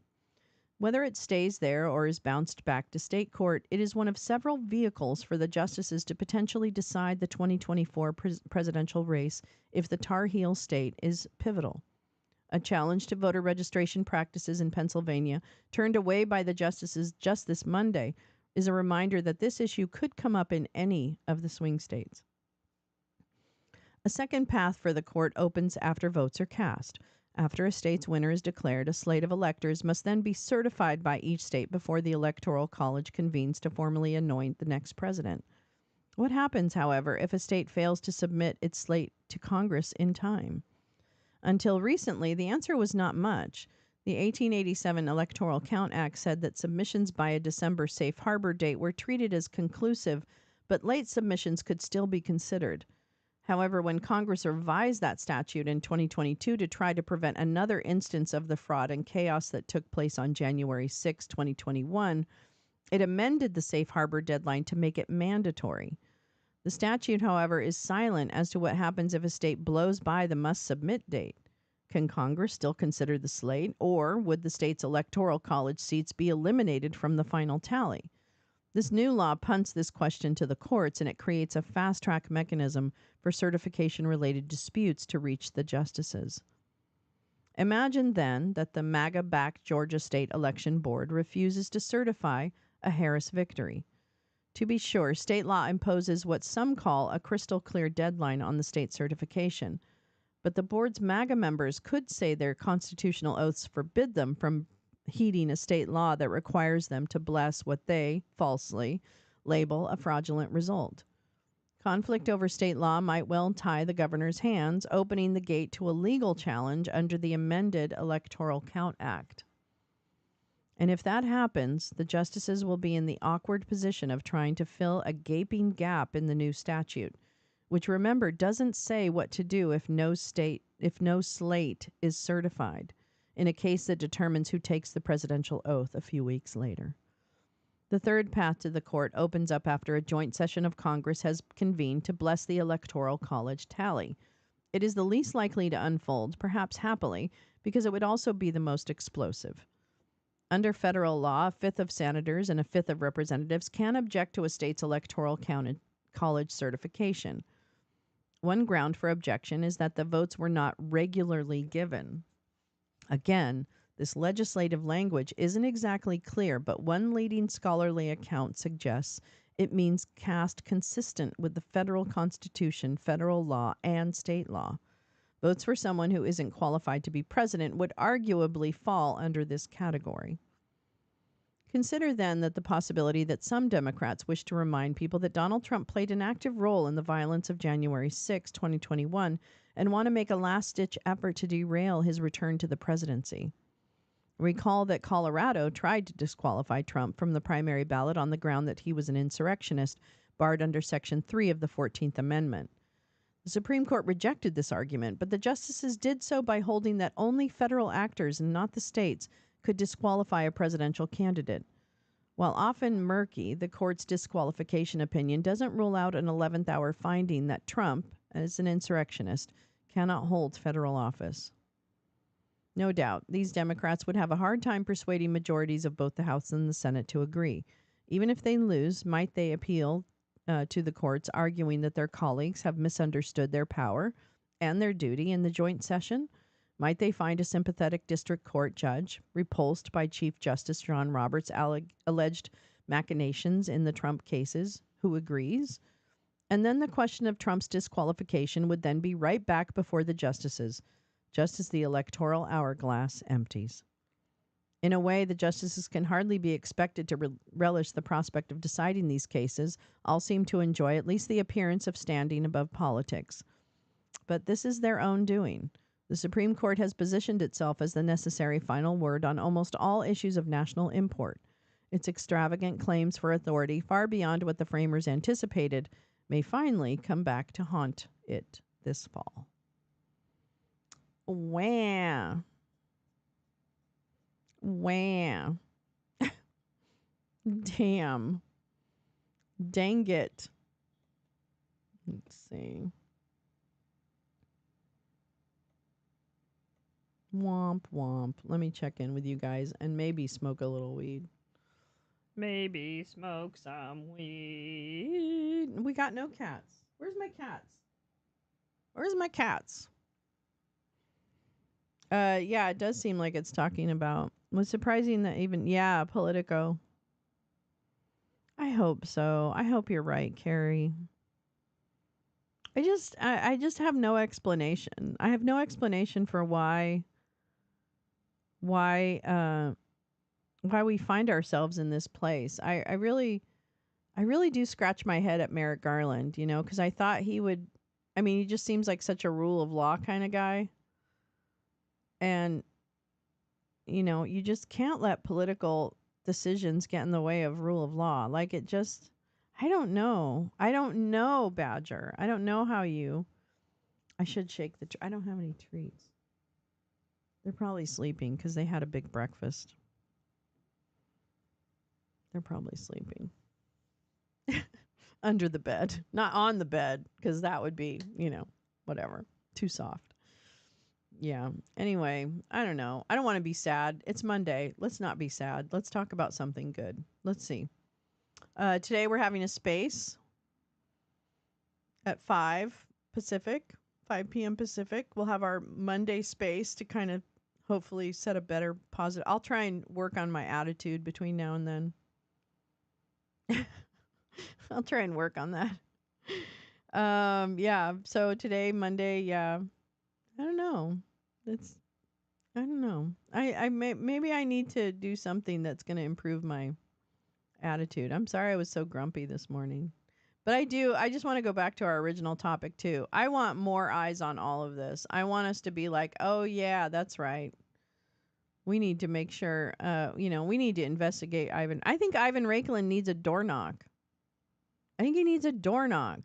Whether it stays there or is bounced back to state court, it is one of several vehicles for the justices to potentially decide the 2024 presidential race if the Tar Heel state is pivotal. A challenge to voter registration practices in Pennsylvania, turned away by the justices just this Monday, is a reminder that this issue could come up in any of the swing states. A second path for the court opens after votes are cast. After a state's winner is declared, a slate of electors must then be certified by each state before the Electoral College convenes to formally anoint the next president. What happens, however, if a state fails to submit its slate to Congress in time? Until recently, the answer was not much. The 1887 Electoral Count Act said that submissions by a December safe harbor date were treated as conclusive, but late submissions could still be considered. However, when Congress revised that statute in 2022 to try to prevent another instance of the fraud and chaos that took place on January 6, 2021, it amended the safe harbor deadline to make it mandatory. The statute, however, is silent as to what happens if a state blows by the must-submit date. Can Congress still consider the slate, or would the state's electoral college seats be eliminated from the final tally? This new law punts this question to the courts, and it creates a fast-track mechanism for certification-related disputes to reach the justices. Imagine, then, that the MAGA-backed Georgia State Election Board refuses to certify a Harris victory. To be sure, state law imposes what some call a crystal-clear deadline on the state certification, but the board's MAGA members could say their constitutional oaths forbid them from heeding a state law that requires them to bless what they, falsely, label a fraudulent result. Conflict over state law might well tie the governor's hands, opening the gate to a legal challenge under the amended Electoral Count Act. And if that happens, the justices will be in the awkward position of trying to fill a gaping gap in the new statute, which, remember, doesn't say what to do if no slate is certified, in a case that determines who takes the presidential oath a few weeks later. The third path to the court opens up after a joint session of Congress has convened to bless the Electoral College tally. It is the least likely to unfold, perhaps happily, because it would also be the most explosive. Under federal law, a fifth of senators and a fifth of representatives can object to a state's electoral college certification. One ground for objection is that the votes were not regularly given. Again, this legislative language isn't exactly clear, but one leading scholarly account suggests it means cast consistent with the federal constitution, federal law, and state law. Votes for someone who isn't qualified to be president would arguably fall under this category. Consider then that the possibility that some Democrats wish to remind people that Donald Trump played an active role in the violence of January 6, 2021, and want to make a last-ditch effort to derail his return to the presidency. Recall that Colorado tried to disqualify Trump from the primary ballot on the ground that he was an insurrectionist, barred under Section 3 of the 14th Amendment. The Supreme Court rejected this argument, but the justices did so by holding that only federal actors and not the states could disqualify a presidential candidate. While often murky, the court's disqualification opinion doesn't rule out an 11th hour finding that Trump, as an insurrectionist, cannot hold federal office. No doubt, these Democrats would have a hard time persuading majorities of both the House and the Senate to agree. Even if they lose, might they appeal to the courts, arguing that their colleagues have misunderstood their power and their duty in the joint session? Might they find a sympathetic district court judge, repulsed by Chief Justice John Roberts' alleged machinations in the Trump cases, who agrees? And then the question of Trump's disqualification would then be right back before the justices, just as the electoral hourglass empties. In a way, the justices can hardly be expected to relish the prospect of deciding these cases. All seem to enjoy at least the appearance of standing above politics. But this is their own doing. The Supreme Court has positioned itself as the necessary final word on almost all issues of national import. Its extravagant claims for authority, far beyond what the framers anticipated, may finally come back to haunt it this fall. Wah. Wah. Damn. Dang it. Let's see. Womp womp. Let me check in with you guys and maybe smoke a little weed. Maybe smoke some weed. We got no cats. Where's my cats? Where's my cats? Yeah, it does seem like it's talking about. What's surprising that even Politico. I hope so. I hope you're right, Carrie. I just have no explanation. I have no explanation for why we find ourselves in this place. I really do scratch my head at Merrick Garland, because I thought he would. I mean, he just seems like such a rule of law kind of guy. And, you just can't let political decisions get in the way of rule of law. Like it just, I don't know. I don't know, Badger. I don't know how I should shake I don't have any treats. They're probably sleeping because they had a big breakfast. They're probably sleeping. Under the bed. Not on the bed, because that would be, whatever. Too soft. Yeah. Anyway, I don't know. I don't want to be sad. It's Monday. Let's not be sad. Let's talk about something good. Let's see. Today we're having a space at 5 p.m. Pacific. We'll have our Monday space to kind of hopefully set a better positive. I'll try and work on my attitude between now and then. I'll try and work on that. Yeah. So today, Monday, yeah. I don't know. I don't know. Maybe I need to do something that's going to improve my attitude. I'm sorry I was so grumpy this morning. But I just want to go back to our original topic too. I want more eyes on all of this. I want us to be like, oh yeah, that's right. We need to make sure, we need to investigate Ivan. I think Ivan Rakelin needs a door knock. I think he needs a door knock.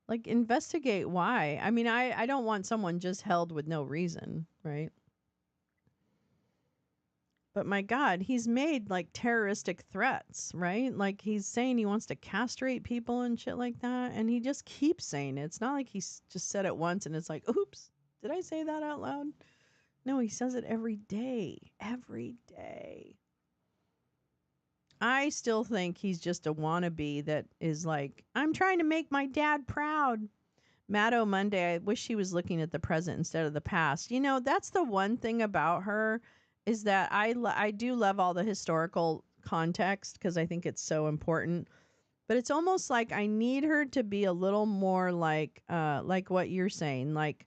Like, investigate why. I mean, I don't want someone just held with no reason, right? But my God, he's made, like, terroristic threats, right? Like, he's saying he wants to castrate people and shit like that, and he just keeps saying it. It's not like he's just said it once and it's like, oops, did I say that out loud? No, he says it every day. Every day. I still think he's just a wannabe that is like, I'm trying to make my dad proud. Maddo Monday, I wish she was looking at the present instead of the past. That's the one thing about her is that I do love all the historical context because I think it's so important. But it's almost like I need her to be a little more like what you're saying. Like,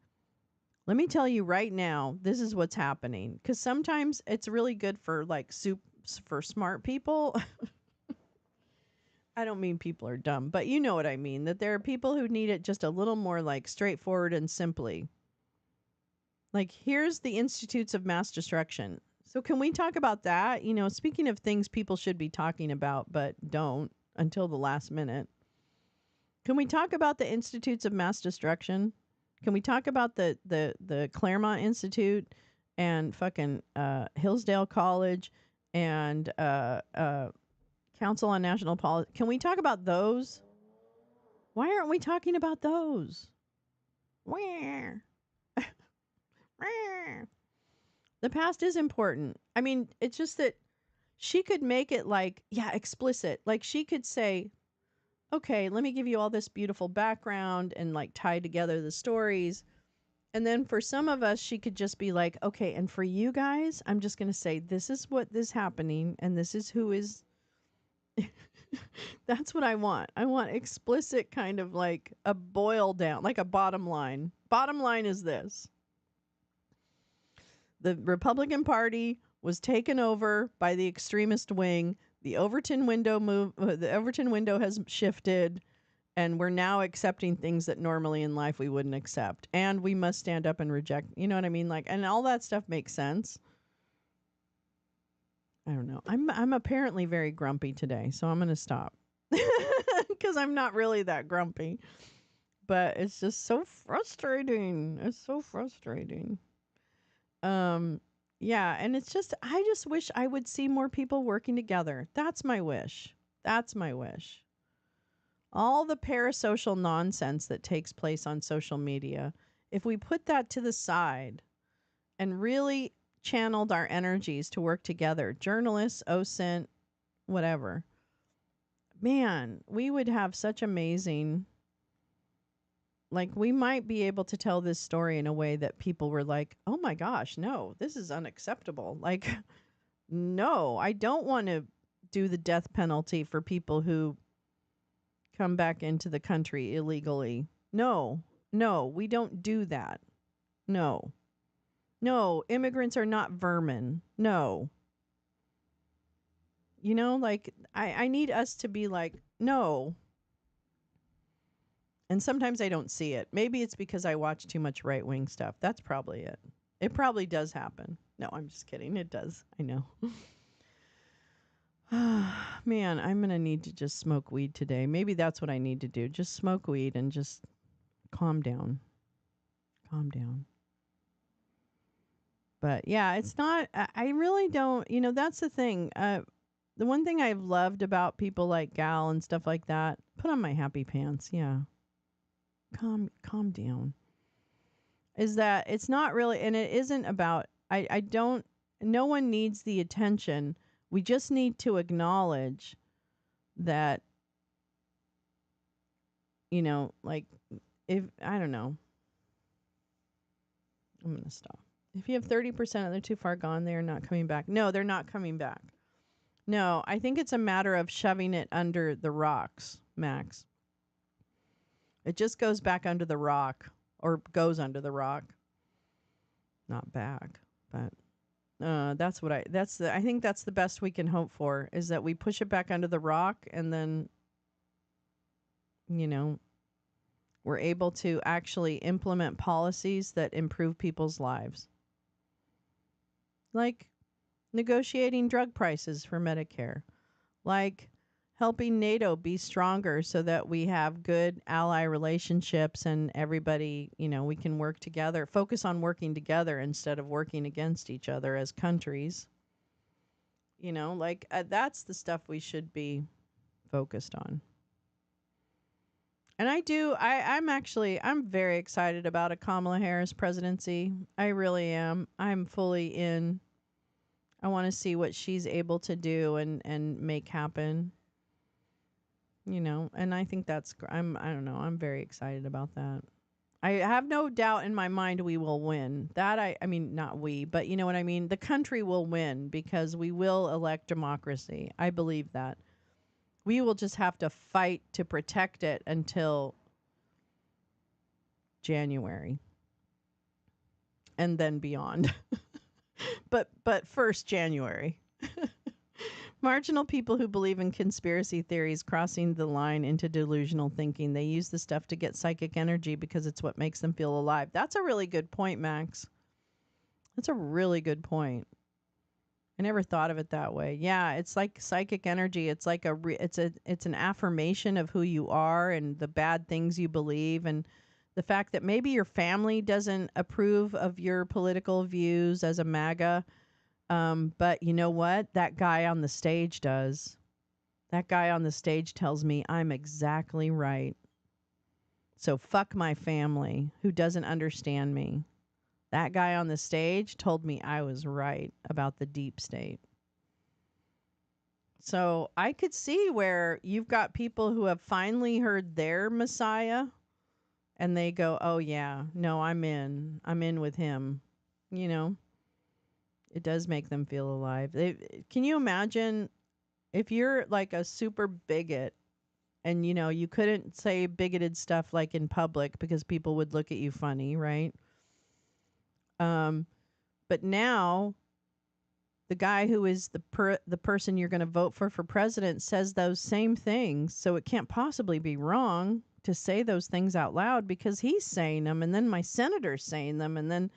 let me tell you right now, this is what's happening. Because sometimes it's really good for like for smart people. I don't mean people are dumb, but you know what I mean, that there are people who need it just a little more like straightforward and simply. Like, here's the Institutes of Mass Destruction. So can we talk about that? Speaking of things people should be talking about, but don't until the last minute. Can we talk about the Institutes of Mass Destruction? Can we talk about the Claremont Institute and fucking Hillsdale College and Council on National Policy? Can we talk about those? Why aren't we talking about those? Where? The past is important. I mean, it's just that she could make it like, explicit. Like she could say, okay, let me give you all this beautiful background and like tie together the stories. And then for some of us, she could just be like, okay, and for you guys, I'm just going to say, this is what is happening. And this is who is. That's what I want. I want explicit kind of like a boil down, like a bottom line. Bottom line is this. The Republican Party was taken over by the extremist wing. The Overton window has shifted, and we're now accepting things that normally in life we wouldn't accept. And we must stand up and reject. You know what I mean? Like, and all that stuff makes sense. I don't know. I'm apparently very grumpy today, so I'm going to stop. Because I'm not really that grumpy. But it's just so frustrating. It's so frustrating. Yeah, and it's just, I just wish I would see more people working together. That's my wish. That's my wish. All the parasocial nonsense that takes place on social media if we put that to the side and really channeled our energies to work together, journalists, OSINT, whatever, man, we would have such amazing, like, we might be able to tell this story in a way that people were like, oh my gosh, no, this is unacceptable. Like, no, I don't want to do the death penalty for people who come back into the country illegally. No, we don't do that. No, immigrants are not vermin. No. You know, like, I need us to be like, no. And sometimes I don't see it. Maybe it's because I watch too much right-wing stuff. That's probably it. It probably does happen. No, I'm just kidding. It does. I know. Man, I'm going to need to just smoke weed today. Maybe that's what I need to do. Just smoke weed and just calm down. Calm down. But yeah, it's not, I really don't, you know, that's the thing. The one thing I've loved about people like Gal and stuff like that, put on my happy pants. Yeah. Calm down. Is that it's not really, and it isn't about, no one needs the attention. We just need to acknowledge that, you know, like, if, I don't know. I'm going to stop. If you have 30% and they're too far gone, they're not coming back. No, they're not coming back. No, I think it's a matter of shoving it under the rocks, Max. It just goes back under the rock, or goes under the rock. Not back, but I think that's the best we can hope for, is that we push it back under the rock, and then, you know, we're able to actually implement policies that improve people's lives. Like negotiating drug prices for Medicare. Like helping NATO be stronger so that we have good ally relationships and everybody, you know, we can work together, focus on working together instead of working against each other as countries. You know, like that's the stuff we should be focused on. And I'm very excited about a Kamala Harris presidency. I really am. I'm fully in. I want to see what she's able to do and make happen. You know, and I think I don't know, I'm very excited about that. I have no doubt in my mind we will win. That I mean, not we, but you know what I mean? The country will win because we will elect democracy. I believe that. We will just have to fight to protect it until January. And then beyond. But first January. Marginal people who believe in conspiracy theories crossing the line into delusional thinking. They use the stuff to get psychic energy because it's what makes them feel alive. That's a really good point, Max. That's a really good point. I never thought of it that way. Yeah, it's like psychic energy. It's like it's an affirmation of who you are and the bad things you believe, and the fact that maybe your family doesn't approve of your political views as a MAGA. But you know what? That guy on the stage does. That guy on the stage tells me I'm exactly right. So fuck my family who doesn't understand me. That guy on the stage told me I was right about the deep state. So I could see where you've got people who have finally heard their Messiah and they go, oh yeah, no, I'm in with him, you know. It does make them feel alive. Can you imagine if you're like a super bigot and, you know, you couldn't say bigoted stuff like in public because people would look at you funny, right? But now the guy who is the person you're going to vote for president says those same things. So it can't possibly be wrong to say those things out loud because he's saying them. And then my senator's saying them. And then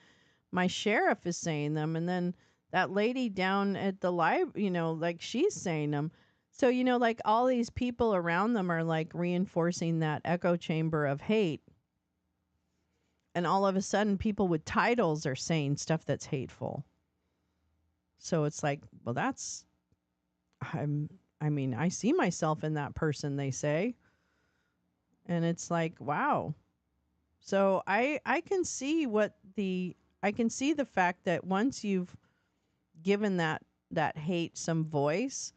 my sheriff is saying them, and then that lady down at the library, you know, like she's saying them. So, you know, like all these people around them are like reinforcing that echo chamber of hate. And all of a sudden people with titles are saying stuff that's hateful. So it's like, well, I see myself in that person, they say. And it's like, wow. So I can see the fact that once you've given that hate some voice,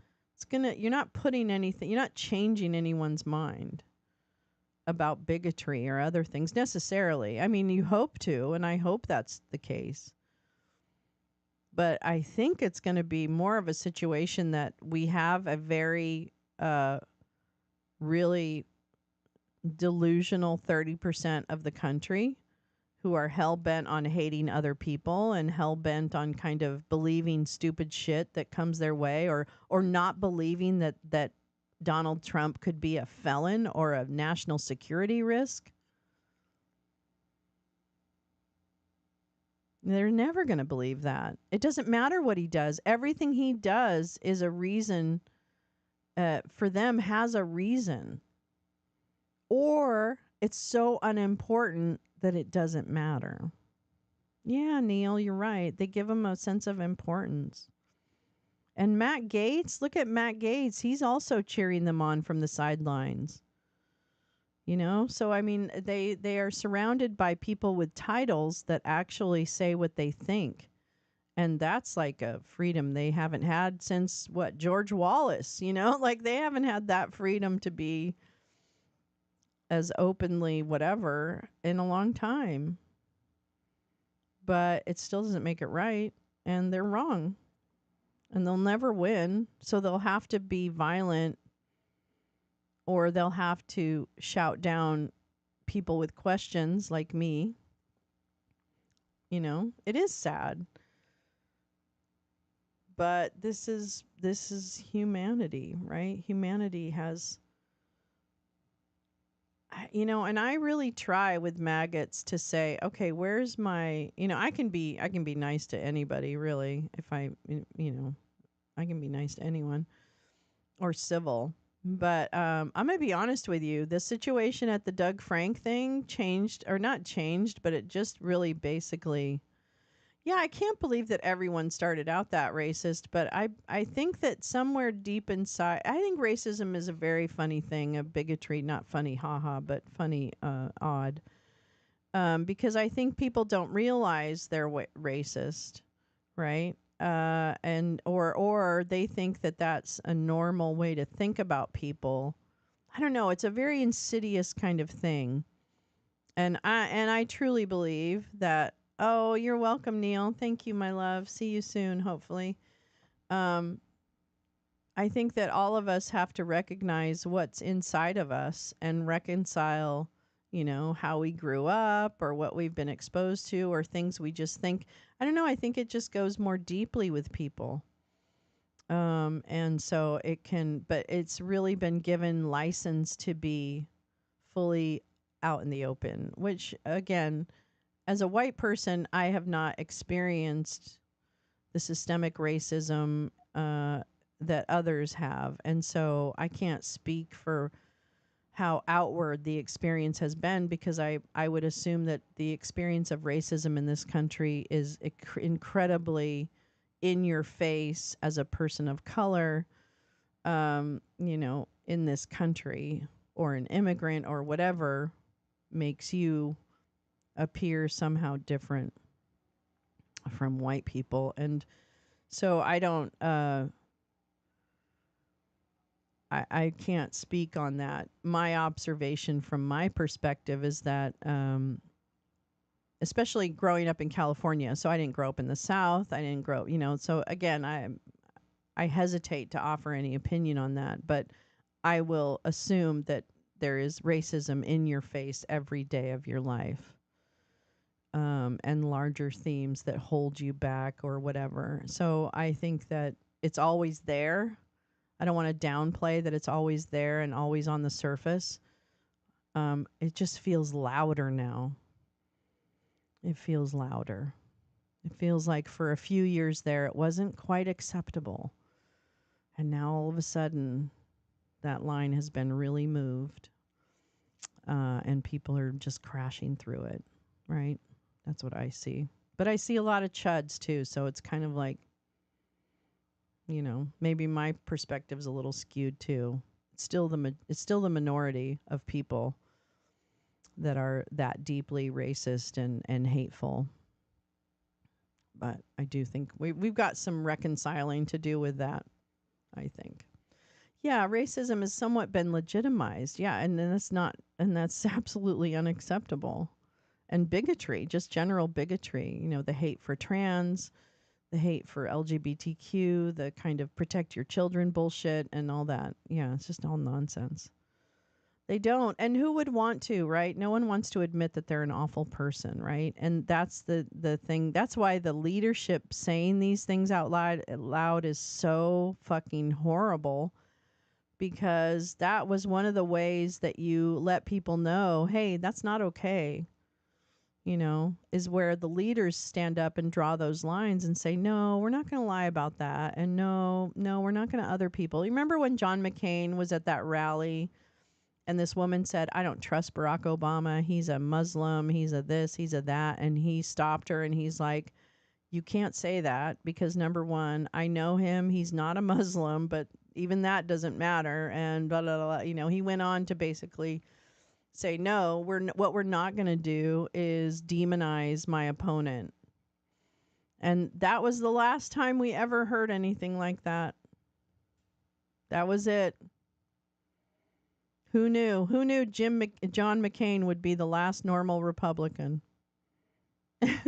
you're not changing anyone's mind about bigotry or other things necessarily. I mean, you hope to, and I hope that's the case. But I think it's going to be more of a situation that we have a very really delusional 30% of the country who are hell-bent on hating other people and hell-bent on kind of believing stupid shit that comes their way, or not believing that Donald Trump could be a felon or a national security risk. They're never going to believe that. It doesn't matter what he does. Everything he does is a reason, for them has a reason. Or it's so unimportant that it doesn't matter. Yeah, Neil, you're right. They give him a sense of importance. And Matt Gaetz, look at Matt Gaetz. He's also cheering them on from the sidelines. You know, so I mean, they are surrounded by people with titles that actually say what they think. And that's like a freedom they haven't had since George Wallace, you know? Like they haven't had that freedom to be as openly whatever in a long time. But it still doesn't make it right, and they're wrong. And they'll never win, so they'll have to be violent, or they'll have to shout down people with questions like me. You know, it is sad. But this is humanity, right? Humanity has, you know, and I really try with maggots to say, okay, where's my, you know, I can be nice to anybody, really, if I, you know, I can be nice to anyone, or civil. But I'm going to be honest with you. The situation at the Doug Frank thing changed, or not changed, but it just really basically, yeah, I can't believe that everyone started out that racist. But I think that somewhere deep inside, I think racism is a very funny thing, a bigotry, not funny, haha, but funny, odd. Because I think people don't realize they're racist, right? And or they think that that's a normal way to think about people. I don't know. It's a very insidious kind of thing. And I truly believe that. Oh, you're welcome, Neil. Thank you, my love. See you soon, hopefully. I think that all of us have to recognize what's inside of us and reconcile, you know, how we grew up or what we've been exposed to or things we just think. I don't know. I think it just goes more deeply with people. And so it can, but it's really been given license to be fully out in the open, which again, as a white person, I have not experienced the systemic racism that others have. And so I can't speak for how outward the experience has been, because I would assume that the experience of racism in this country is incredibly in your face as a person of color, you know, in this country, or an immigrant or whatever makes you appear somehow different from white people. And so I don't, I can't speak on that. My observation from my perspective is that, especially growing up in California, so I didn't grow up in the South. I didn't grow, you know, so again, I hesitate to offer any opinion on that, but I will assume that there is racism in your face every day of your life. And larger themes that hold you back or whatever. So I think that it's always there. I don't want to downplay that it's always there and always on the surface. It just feels louder now. It feels louder. It feels like for a few years there, it wasn't quite acceptable. And now all of a sudden, that line has been really moved. And people are just crashing through it, right? That's what I see. But I see a lot of chuds too, so it's kind of like, you know, maybe my perspective's a little skewed too. It's still the minority of people that are that deeply racist and hateful. But I do think we've got some reconciling to do with that, I think. Yeah, racism has somewhat been legitimized. Yeah, and that's absolutely unacceptable. And bigotry, just general bigotry, the hate for trans, the hate for LGBTQ, the kind of protect your children bullshit and all that. Yeah, it's just all nonsense. They don't. And who would want to, right? No one wants to admit that they're an awful person, right? And that's the thing. That's why the leadership saying these things out loud is so fucking horrible, because that was one of the ways that you let people know, hey, that's not okay. Is where the leaders stand up and draw those lines and say, no, we're not going to lie about that. And no, we're not going to other people. You remember when John McCain was at that rally and this woman said, I don't trust Barack Obama. He's a Muslim. He's a this, he's a that. And he stopped her and he's like, you can't say that because number one, I know him. He's not a Muslim, but even that doesn't matter. And blah, blah, blah. He went on to basically say, no, what we're not going to do is demonize my opponent. And that was the last time we ever heard anything like that. That was it. Who knew? Who knew John McCain would be the last normal Republican? I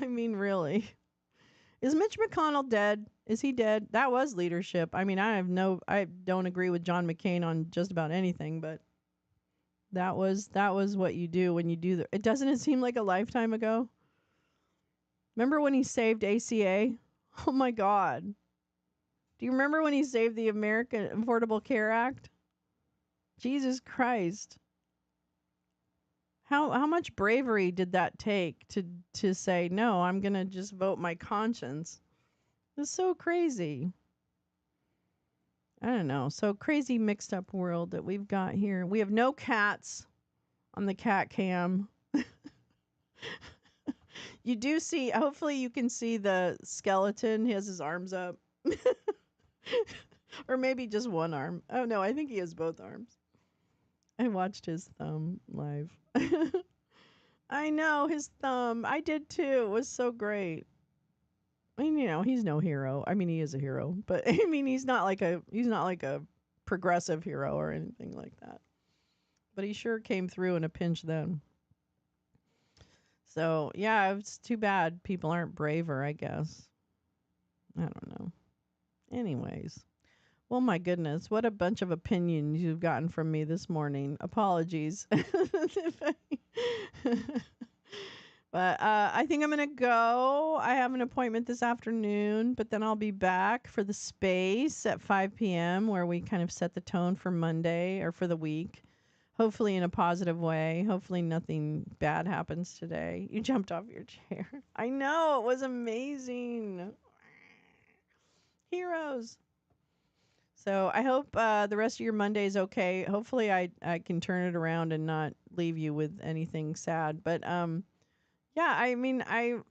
mean, really. Is Mitch McConnell dead? Is he dead? That was leadership. I mean, I don't agree with John McCain on just about anything, but that was what you do when you do that. Doesn't it seem like a lifetime ago? Remember when he saved ACA? Oh my God. Do you remember when he saved the American Affordable Care Act? Jesus Christ. How much bravery did that take to say, no, I'm going to just vote my conscience? It's so crazy. I don't know. So crazy mixed up world that we've got here. We have no cats on the cat cam. You do see, hopefully you can see the skeleton. He has his arms up. Or maybe just one arm. Oh no, I think he has both arms. I watched his thumb live. I know, his thumb. I did too. It was so great. I mean, he's no hero. I mean, he is a hero, but I mean, he's not like a progressive hero or anything like that. But he sure came through in a pinch then. So, yeah, it's too bad people aren't braver, I guess. I don't know. Anyways. Well, my goodness, what a bunch of opinions you've gotten from me this morning. Apologies. But I think I'm going to go. I have an appointment this afternoon, but then I'll be back for the space at 5 p.m. where we kind of set the tone for Monday or for the week. Hopefully in a positive way. Hopefully nothing bad happens today. You jumped off your chair. I know. It was amazing. Heroes. So I hope the rest of your Monday is okay. Hopefully I can turn it around and not leave you with anything sad. But yeah, I mean, I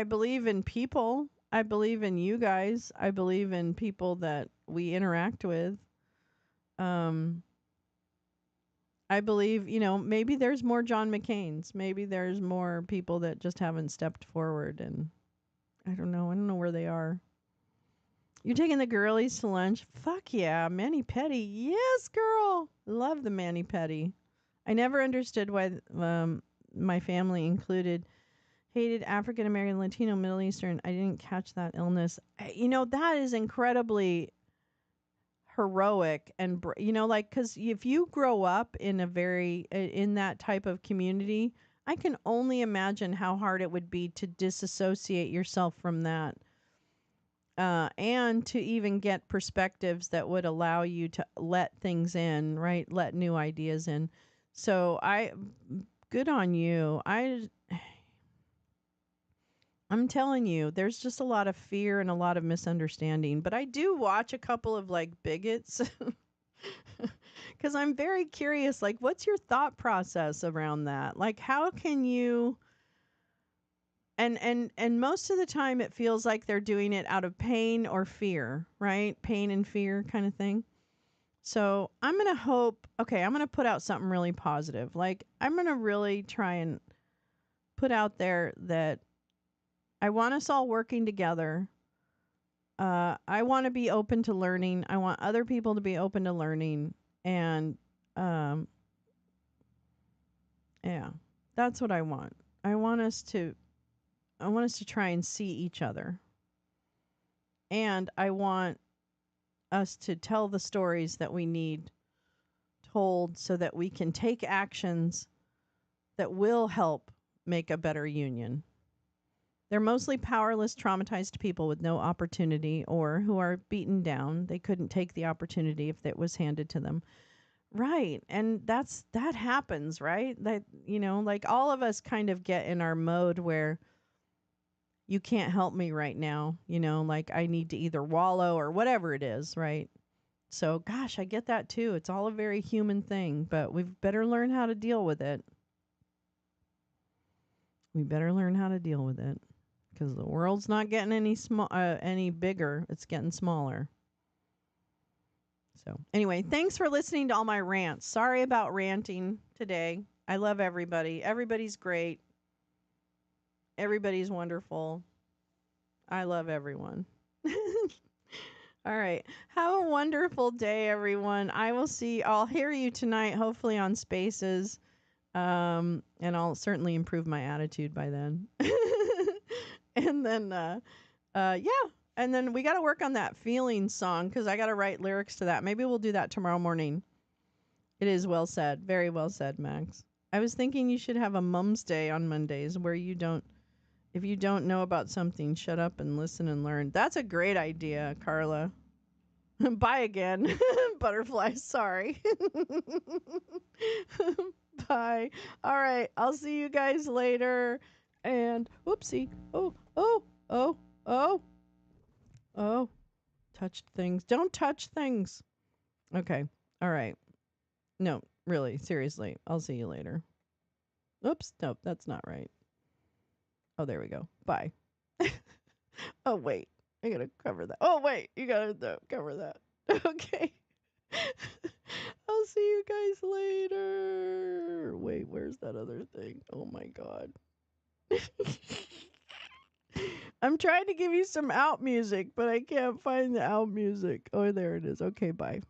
believe in people. I believe in you guys. I believe in people that we interact with. I believe, maybe there's more John McCains. Maybe there's more people that just haven't stepped forward. And I don't know. I don't know where they are. You're taking the girlies to lunch? Fuck yeah, mani-pedi. Yes, girl. Love the mani-pedi. I never understood why my family hated African American, Latino, Middle Eastern. I didn't catch that illness. That is incredibly heroic and because if you grow up in in that type of community, I can only imagine how hard it would be to disassociate yourself from that. And to even get perspectives that would allow you to let things in, right? Let new ideas in. So good on you. I'm telling you, there's just a lot of fear and a lot of misunderstanding. But I do watch a couple of bigots because I'm very curious. What's your thought process around that? How can you? And most of the time it feels like they're doing it out of pain or fear, right? Pain and fear kind of thing. So I'm going to hope, okay, I'm going to put out something really positive. Like, I'm going to really try and put out there that I want us all working together. I want to be open to learning. I want other people to be open to learning. And, yeah, that's what I want. I want us to try and see each other. And I want us to tell the stories that we need told so that we can take actions that will help make a better union. They're mostly powerless, traumatized people with no opportunity or who are beaten down. They couldn't take the opportunity if it was handed to them. Right. And that happens, right? That, like all of us kind of get in our mode where you can't help me right now, like I need to either wallow or whatever it is, right? So, gosh, I get that too. It's all a very human thing, but we've better learn how to deal with it. We better learn how to deal with it because the world's not getting any bigger. It's getting smaller. So, anyway, thanks for listening to all my rants. Sorry about ranting today. I love everybody. Everybody's great. Everybody's wonderful. I love everyone. All right. Have a wonderful day, everyone. I'll hear you tonight, hopefully on Spaces. And I'll certainly improve my attitude by then. And then, yeah. And then we got to work on that feeling song because I got to write lyrics to that. Maybe we'll do that tomorrow morning. It is well said. Very well said, Max. I was thinking you should have a Mum's Day on Mondays where if you don't know about something, shut up and listen and learn. That's a great idea, Carla. Bye again. Butterfly, sorry. Bye. All right. I'll see you guys later. And whoopsie. Oh. Touched things. Don't touch things. Okay. All right. No, really. Seriously. I'll see you later. Oops. Nope. That's not right. Oh, there we go. Bye. Oh, wait. I gotta cover that. Oh, wait. You gotta cover that. Okay. I'll see you guys later. Wait, where's that other thing? Oh my god. I'm trying to give you some out music, but I can't find the out music. Oh, there it is. Okay, bye.